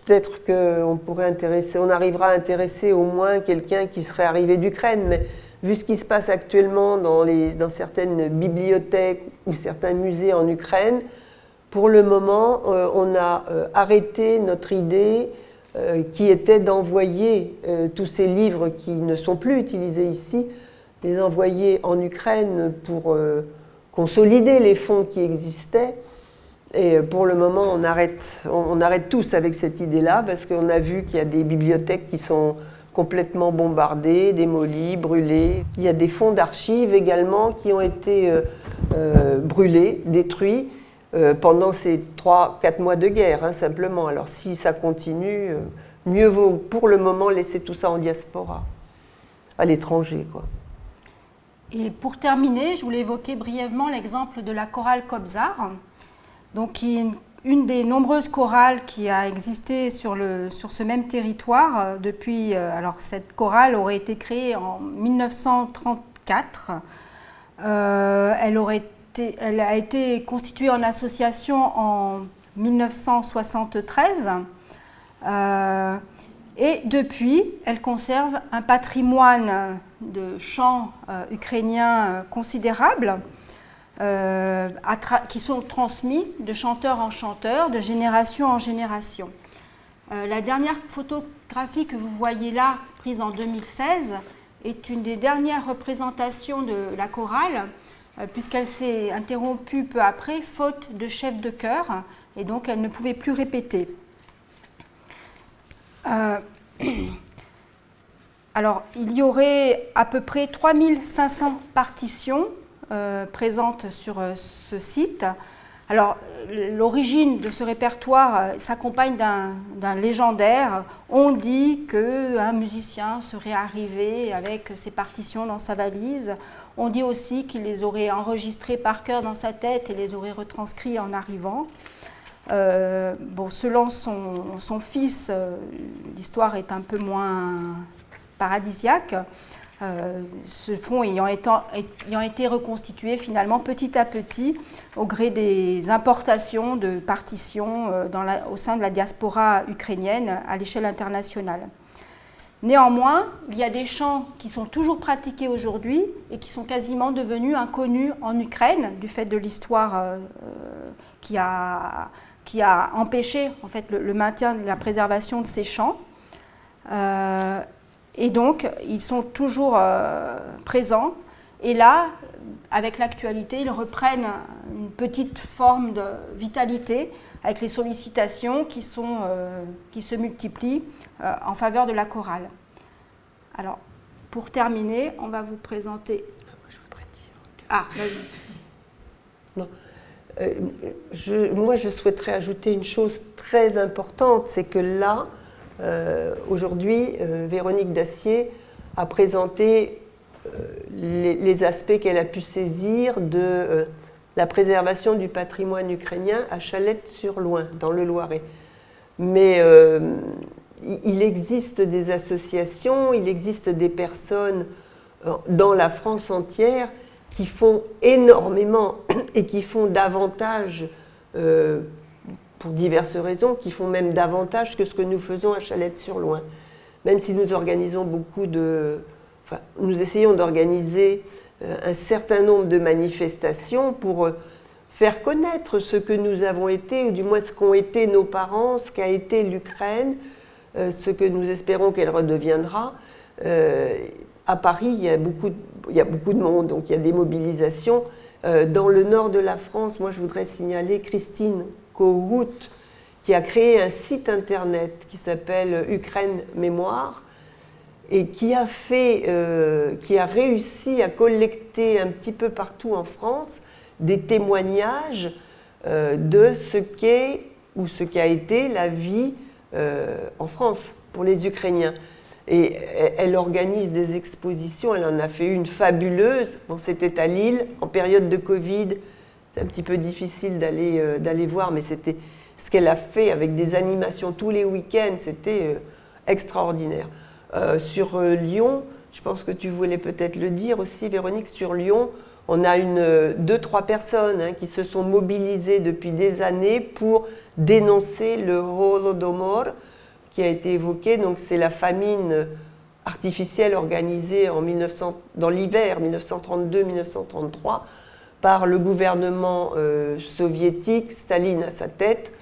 Peut-être on arrivera à intéresser au moins quelqu'un qui serait arrivé d'Ukraine. Mais vu ce qui se passe actuellement dans certaines bibliothèques ou certains musées en Ukraine, pour le moment, on a arrêté notre idée qui était d'envoyer tous ces livres qui ne sont plus utilisés ici, les envoyer en Ukraine pour consolider les fonds qui existaient. Et pour le moment, on arrête tous avec cette idée-là, parce qu'on a vu qu'il y a des bibliothèques qui sont complètement bombardées, démolies, brûlées. Il y a des fonds d'archives également qui ont été brûlés, détruits, pendant ces 3-4 mois de guerre, hein, simplement. Alors si ça continue, mieux vaut pour le moment laisser tout ça en diaspora, à l'étranger, quoi. Et pour terminer, je voulais évoquer brièvement l'exemple de la chorale Kobzar, donc qui est une des nombreuses chorales qui a existé sur ce même territoire depuis. Alors cette chorale aurait été créée en 1934. Elle a été constituée en association en 1973. Et depuis, elle conserve un patrimoine de chants ukrainiens considérable, qui sont transmis de chanteur en chanteur, de génération en génération. La dernière photographie que vous voyez là, prise en 2016, est une des dernières représentations de la chorale, puisqu'elle s'est interrompue peu après, faute de chef de chœur, et donc elle ne pouvait plus répéter. Alors, il y aurait à peu près 3500 partitions présentes sur ce site. Alors, l'origine de ce répertoire s'accompagne d'un légendaire. On dit qu'un musicien serait arrivé avec ses partitions dans sa valise. On dit aussi qu'il les aurait enregistrées par cœur dans sa tête et les aurait retranscrits en arrivant. Selon son fils, l'histoire est un peu moins paradisiaque. Ce fonds ayant été reconstitué finalement petit à petit au gré des importations de partitions au sein de la diaspora ukrainienne à l'échelle internationale. Néanmoins, il y a des chants qui sont toujours pratiqués aujourd'hui et qui sont quasiment devenus inconnus en Ukraine du fait de l'histoire qui a empêché en fait, le maintien, la préservation de ces chants. Et donc, ils sont toujours présents. Et là, avec l'actualité, ils reprennent une petite forme de vitalité avec les sollicitations qui se multiplient en faveur de la chorale. Alors, pour terminer, on va vous présenter... Je voudrais dire... Ah, vas-y. Non. Moi, je souhaiterais ajouter une chose très importante, c'est que là, aujourd'hui, Véronique Dacier a présenté les aspects qu'elle a pu saisir de la préservation du patrimoine ukrainien à Chalette-sur-Loing, dans le Loiret. Mais il existe des associations, il existe des personnes dans la France entière qui font énormément et qui font davantage pour diverses raisons, qui font même davantage que ce que nous faisons à Chalette-sur-Loing. Même si nous organisons nous essayons d'organiser un certain nombre de manifestations pour faire connaître ce que nous avons été, ou du moins ce qu'ont été nos parents, ce qu'a été l'Ukraine, ce que nous espérons qu'elle redeviendra. À Paris, il y a beaucoup de monde, donc il y a des mobilisations. Dans le nord de la France, moi je voudrais signaler Christine Kohut, qui a créé un site internet qui s'appelle Ukraine Mémoire, et qui a réussi à collecter un petit peu partout en France des témoignages de ce qu'est ou ce qu'a été la vie en France pour les Ukrainiens. Et elle organise des expositions, elle en a fait une fabuleuse. Bon, c'était à Lille, en période de Covid. C'est un petit peu difficile d'aller voir, mais c'était ce qu'elle a fait avec des animations tous les week-ends, c'était extraordinaire. Sur Lyon, je pense que tu voulais peut-être le dire aussi, Véronique, sur Lyon, on a 2-3 personnes qui se sont mobilisées depuis des années pour dénoncer le Holodomor qui a été évoqué. Donc c'est la famine artificielle organisée dans l'hiver 1932-1933 par le gouvernement soviétique, Staline à sa tête,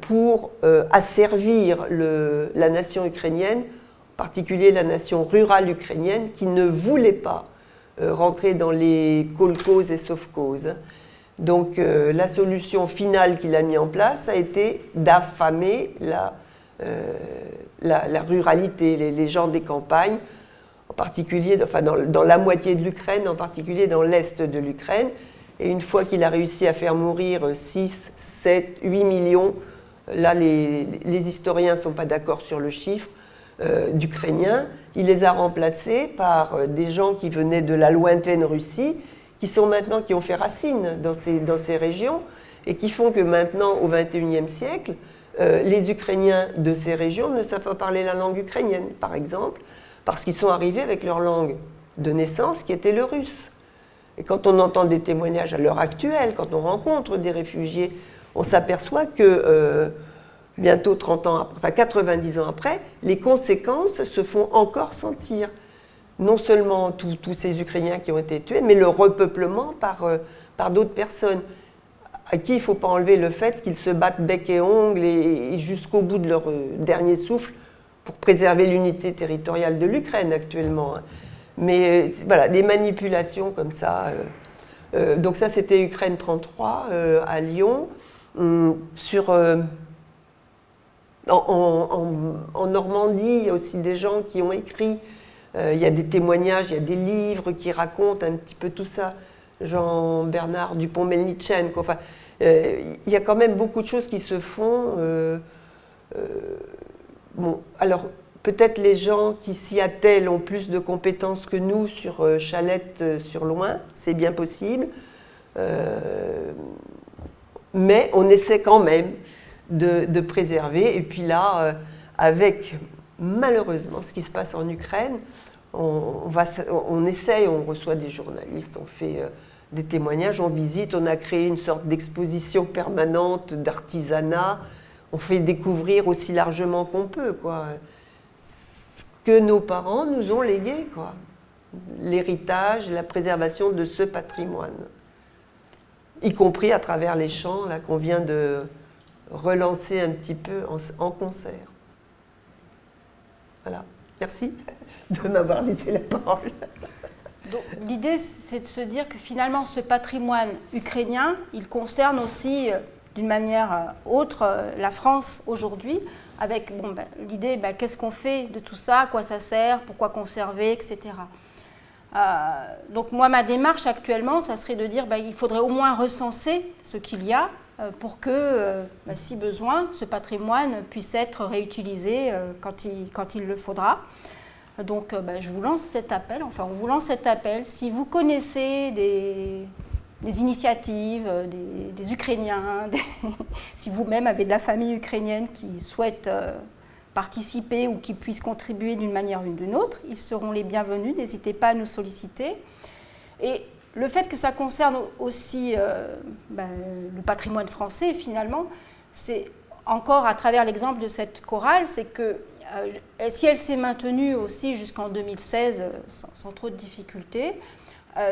pour asservir la nation ukrainienne, en particulier la nation rurale ukrainienne, qui ne voulait pas rentrer dans les kolkhozes et sovkhozes. Donc la solution finale qu'il a mise en place a été d'affamer la ruralité, les gens des campagnes, en particulier dans la moitié de l'Ukraine, en particulier dans l'est de l'Ukraine. Et une fois qu'il a réussi à faire mourir 6, 7, 8 millions, là les historiens ne sont pas d'accord sur le chiffre, d'Ukrainiens, il les a remplacés par des gens qui venaient de la lointaine Russie, qui ont fait racine dans ces régions, et qui font que maintenant, au XXIe siècle, les Ukrainiens de ces régions ne savent pas parler la langue ukrainienne, par exemple, parce qu'ils sont arrivés avec leur langue de naissance, qui était le russe. Et quand on entend des témoignages à l'heure actuelle, quand on rencontre des réfugiés, on s'aperçoit que bientôt 30 ans après, enfin 90 ans après, les conséquences se font encore sentir. Non seulement tous ces Ukrainiens qui ont été tués, mais le repeuplement par d'autres personnes, à qui il ne faut pas enlever le fait qu'ils se battent bec et ongles et jusqu'au bout de leur dernier souffle pour préserver l'unité territoriale de l'Ukraine actuellement. Mais voilà, des manipulations comme ça. Donc ça, c'était Ukraine 33 à Lyon. En Normandie, il y a aussi des gens qui ont écrit. Il y a des témoignages, il y a des livres qui racontent un petit peu tout ça. Jean-Bernard Dupont-Melnitschenko. Enfin, il y a quand même beaucoup de choses qui se font. Bon, alors, peut-être les gens qui s'y attellent ont plus de compétences que nous sur Chalette-sur-Loing, c'est bien possible. Mais on essaie quand même de préserver. Et puis là, avec malheureusement ce qui se passe en Ukraine, on essaye, on reçoit des journalistes, on fait des témoignages, on visite, on a créé une sorte d'exposition permanente d'artisanat, on fait découvrir aussi largement qu'on peut, quoi, ce que nos parents nous ont légué, quoi, l'héritage, la préservation de ce patrimoine, y compris à travers les chants là, qu'on vient de relancer un petit peu en concert. Voilà, merci de m'avoir laissé la parole. Donc, l'idée, c'est de se dire que finalement, ce patrimoine ukrainien, il concerne aussi, d'une manière autre, la France aujourd'hui, avec l'idée, qu'est-ce qu'on fait de tout ça, à quoi ça sert, pourquoi conserver, etc. Donc moi, ma démarche actuellement, ça serait de dire il faudrait au moins recenser ce qu'il y a pour que, si besoin, ce patrimoine puisse être réutilisé quand il le faudra. Donc je vous lance cet appel, on vous lance cet appel. Si vous connaissez des initiatives, des Ukrainiens, si vous-même avez de la famille ukrainienne qui souhaite participer ou qui puisse contribuer d'une manière ou d'une autre, ils seront les bienvenus, n'hésitez pas à nous solliciter. Et le fait que ça concerne aussi le patrimoine français, finalement, c'est encore à travers l'exemple de cette chorale, c'est que si elle s'est maintenue aussi jusqu'en 2016 sans trop de difficultés,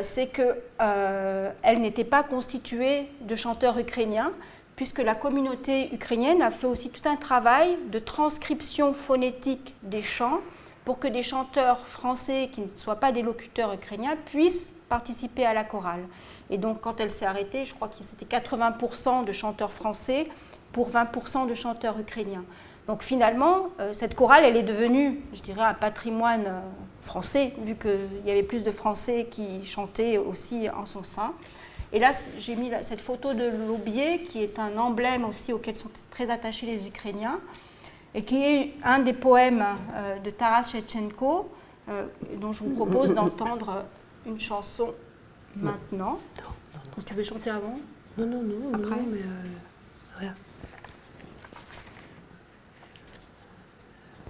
c'est qu'elle n'était pas constituée de chanteurs ukrainiens, puisque la communauté ukrainienne a fait aussi tout un travail de transcription phonétique des chants pour que des chanteurs français qui ne soient pas des locuteurs ukrainiens puissent participer à la chorale. Et donc quand elle s'est arrêtée, je crois que c'était 80% de chanteurs français pour 20% de chanteurs ukrainiens. Donc finalement, cette chorale, elle est devenue, je dirais, un patrimoine français, vu qu'il y avait plus de Français qui chantaient aussi en son sein. Et là, j'ai mis cette photo de l'aubier, qui est un emblème aussi auquel sont très attachés les Ukrainiens, et qui est un des poèmes de Taras Shevchenko, dont je vous propose d'entendre une chanson maintenant. Vous pouvez chanter avant ? Non, après. Non, mais rien.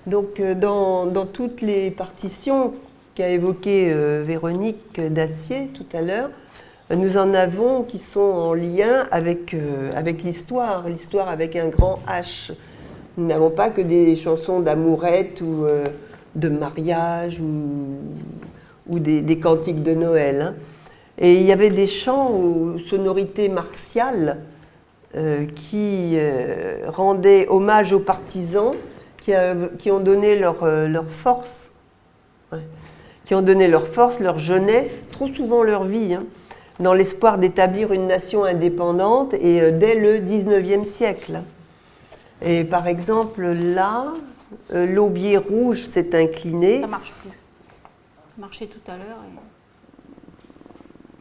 Donc, dans toutes les partitions qu'a évoquées Véronique Dacier tout à l'heure, nous en avons qui sont en lien avec l'histoire avec un grand H. Nous n'avons pas que des chansons d'amourette ou de mariage ou des cantiques de Noël. Hein. Et il y avait des chants aux sonorités martiales qui rendaient hommage aux partisans qui ont donné leur force, qui ont donné leur force, leur jeunesse, trop souvent leur vie, hein, dans l'espoir d'établir une nation indépendante et dès le 19e siècle. Et par exemple, là, l'aubier rouge s'est incliné. Ça ne marche plus. Ça marchait tout à l'heure et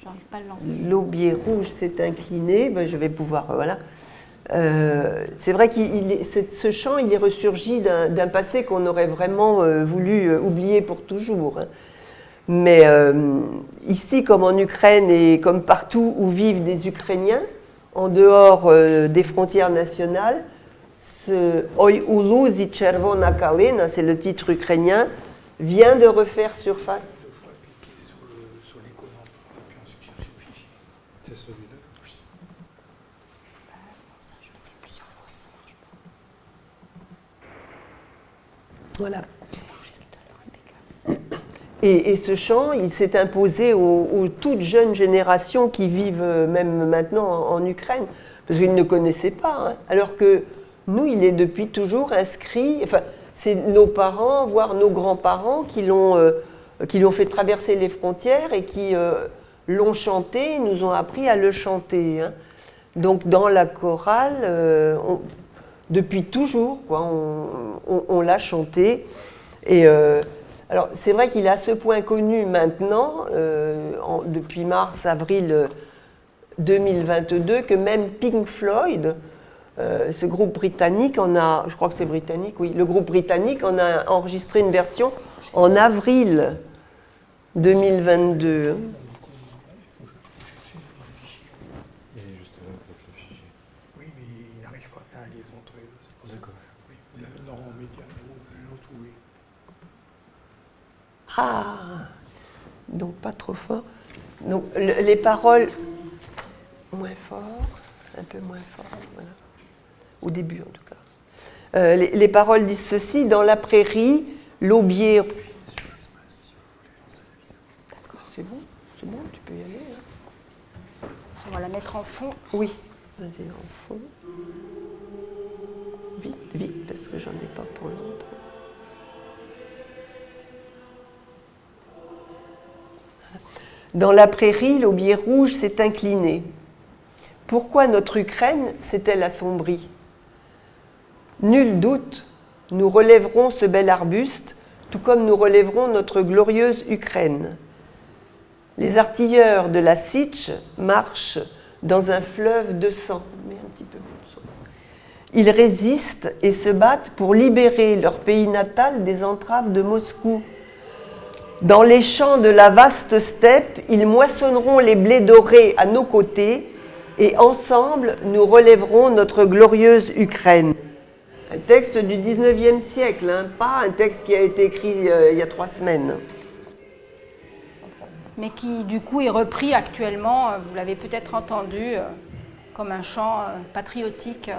j'arrive pas à le lancer. L'aubier rouge s'est incliné, ben, je vais pouvoir, voilà. C'est vrai que ce chant, il est ressurgi d'un passé qu'on aurait vraiment voulu oublier pour toujours. Hein. Mais ici, comme en Ukraine et comme partout où vivent des Ukrainiens, en dehors des frontières nationales, ce Oi u luzi czerwona kalina, c'est le titre ukrainien, vient de refaire surface. Il faut cliquer sur l'icône et puis ensuite chercher le fichier. C'est celui-là. Oui. Ça, je l'ai fait plusieurs fois, ça marche pas. Voilà. Et ce chant, il s'est imposé aux toutes jeunes générations qui vivent même maintenant en Ukraine, parce qu'ils ne connaissaient pas. Hein. Alors que nous, il est depuis toujours inscrit, enfin, c'est nos parents, voire nos grands-parents qui l'ont fait traverser les frontières et qui l'ont chanté, nous ont appris à le chanter. Hein. Donc dans la chorale, depuis toujours, quoi, on l'a chanté. Et alors c'est vrai qu'il est à ce point connu maintenant, depuis mars-avril 2022, que même Pink Floyd, ce groupe britannique, je crois que c'est britannique, oui, le groupe britannique en a enregistré une version en avril 2022. Oui, mais il n'arrive pas à la liaison entre les deux. D'accord. Oui, dans Média, l'autre, oui. Ah, donc pas trop fort. Donc les paroles moins fort, un peu moins fort, voilà. Au début en tout cas. Les paroles disent ceci: dans la prairie, l'aubier. C'est bon, tu peux y aller. Hein. On va la mettre en fond. Oui, vas-y en fond. Vite, parce que j'en ai pas pour l'autre. Dans la prairie, l'aubier rouge s'est incliné. Pourquoi notre Ukraine s'est-elle assombrie ? Nul doute, nous relèverons ce bel arbuste, tout comme nous relèverons notre glorieuse Ukraine. Les artilleurs de la Sich marchent dans un fleuve de sang. Mais un petit peu plus de sang. Ils résistent et se battent pour libérer leur pays natal des entraves de Moscou. Dans les champs de la vaste steppe, ils moissonneront les blés dorés à nos côtés et ensemble, nous relèverons notre glorieuse Ukraine. Un texte du 19e siècle, hein, pas un texte qui a été écrit il y a 3 semaines. Mais qui, du coup, est repris actuellement, vous l'avez peut-être entendu, comme un chant patriotique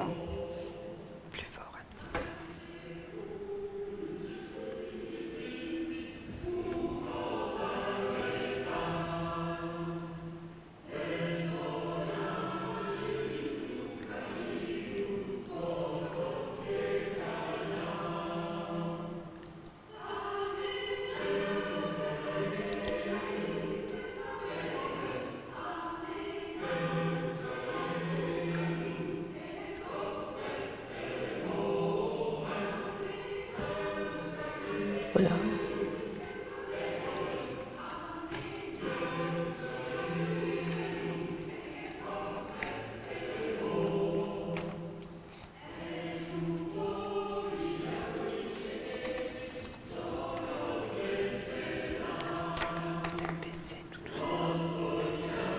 Voilà.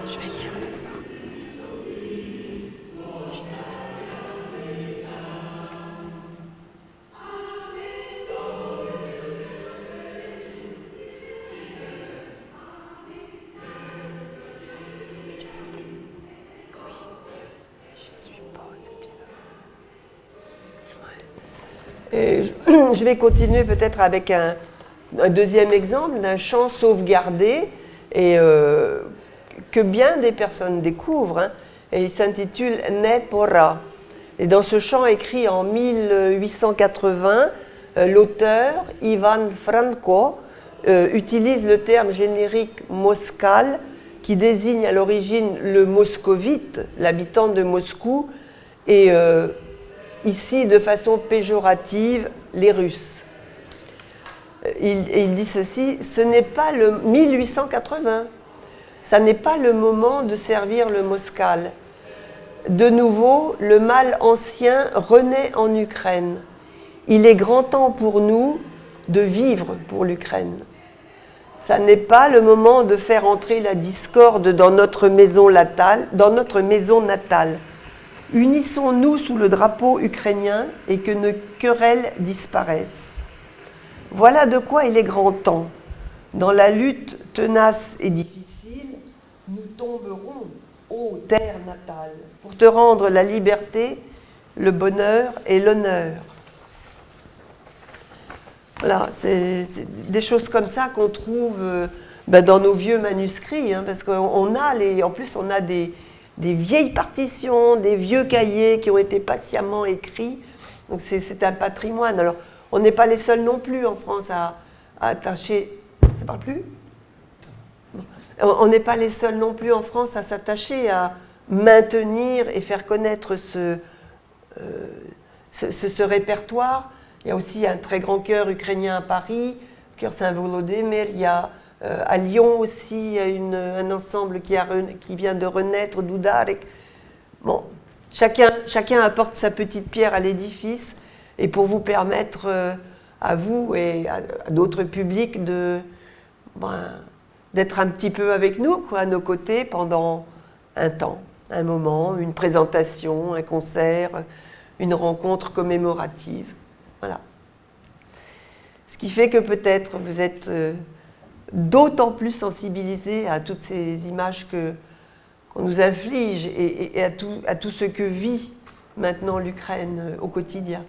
Je vais lire là, ça. Et je vais continuer peut-être avec un deuxième exemple d'un chant sauvegardé et que bien des personnes découvrent. Hein, et il s'intitule Ne Porra. Et dans ce chant écrit en 1880, l'auteur Ivan Franko utilise le terme générique moskal qui désigne à l'origine le moscovite, l'habitant de Moscou, et ici de façon péjorative les Russes. Il dit ceci, ce n'est pas le 1880, ça n'est pas le moment de servir le moskal. De nouveau, le mal ancien renaît en Ukraine. Il est grand temps pour nous de vivre pour l'Ukraine. Ça n'est pas le moment de faire entrer la discorde dans notre maison natale. Unissons-nous sous le drapeau ukrainien et que nos querelles disparaissent. Voilà de quoi il est grand temps. Dans la lutte tenace et difficile, nous tomberons, ô terre natale, pour te rendre la liberté, le bonheur et l'honneur. Voilà, c'est des choses comme ça qu'on trouve dans nos vieux manuscrits, hein, parce qu'on a en plus on a des vieilles partitions, des vieux cahiers qui ont été patiemment écrits. Donc c'est un patrimoine. Alors on n'est pas les seuls non plus en France à attacher. Ça parle plus ? On n'est pas les seuls non plus en France à s'attacher à maintenir et faire connaître ce répertoire. Il y a aussi un très grand chœur ukrainien à Paris, le chœur Saint-Volodymyr. Il y a à Lyon aussi un ensemble qui vient de renaître, d'Oudarek. Bon, chacun apporte sa petite pierre à l'édifice et pour vous permettre à vous et à d'autres publics d'être un petit peu avec nous, quoi, à nos côtés pendant un temps, un moment, une présentation, un concert, une rencontre commémorative. Voilà. Ce qui fait que peut-être vous êtes d'autant plus sensibilisés à toutes ces images qu'on nous inflige et à tout ce que vit maintenant l'Ukraine au quotidien.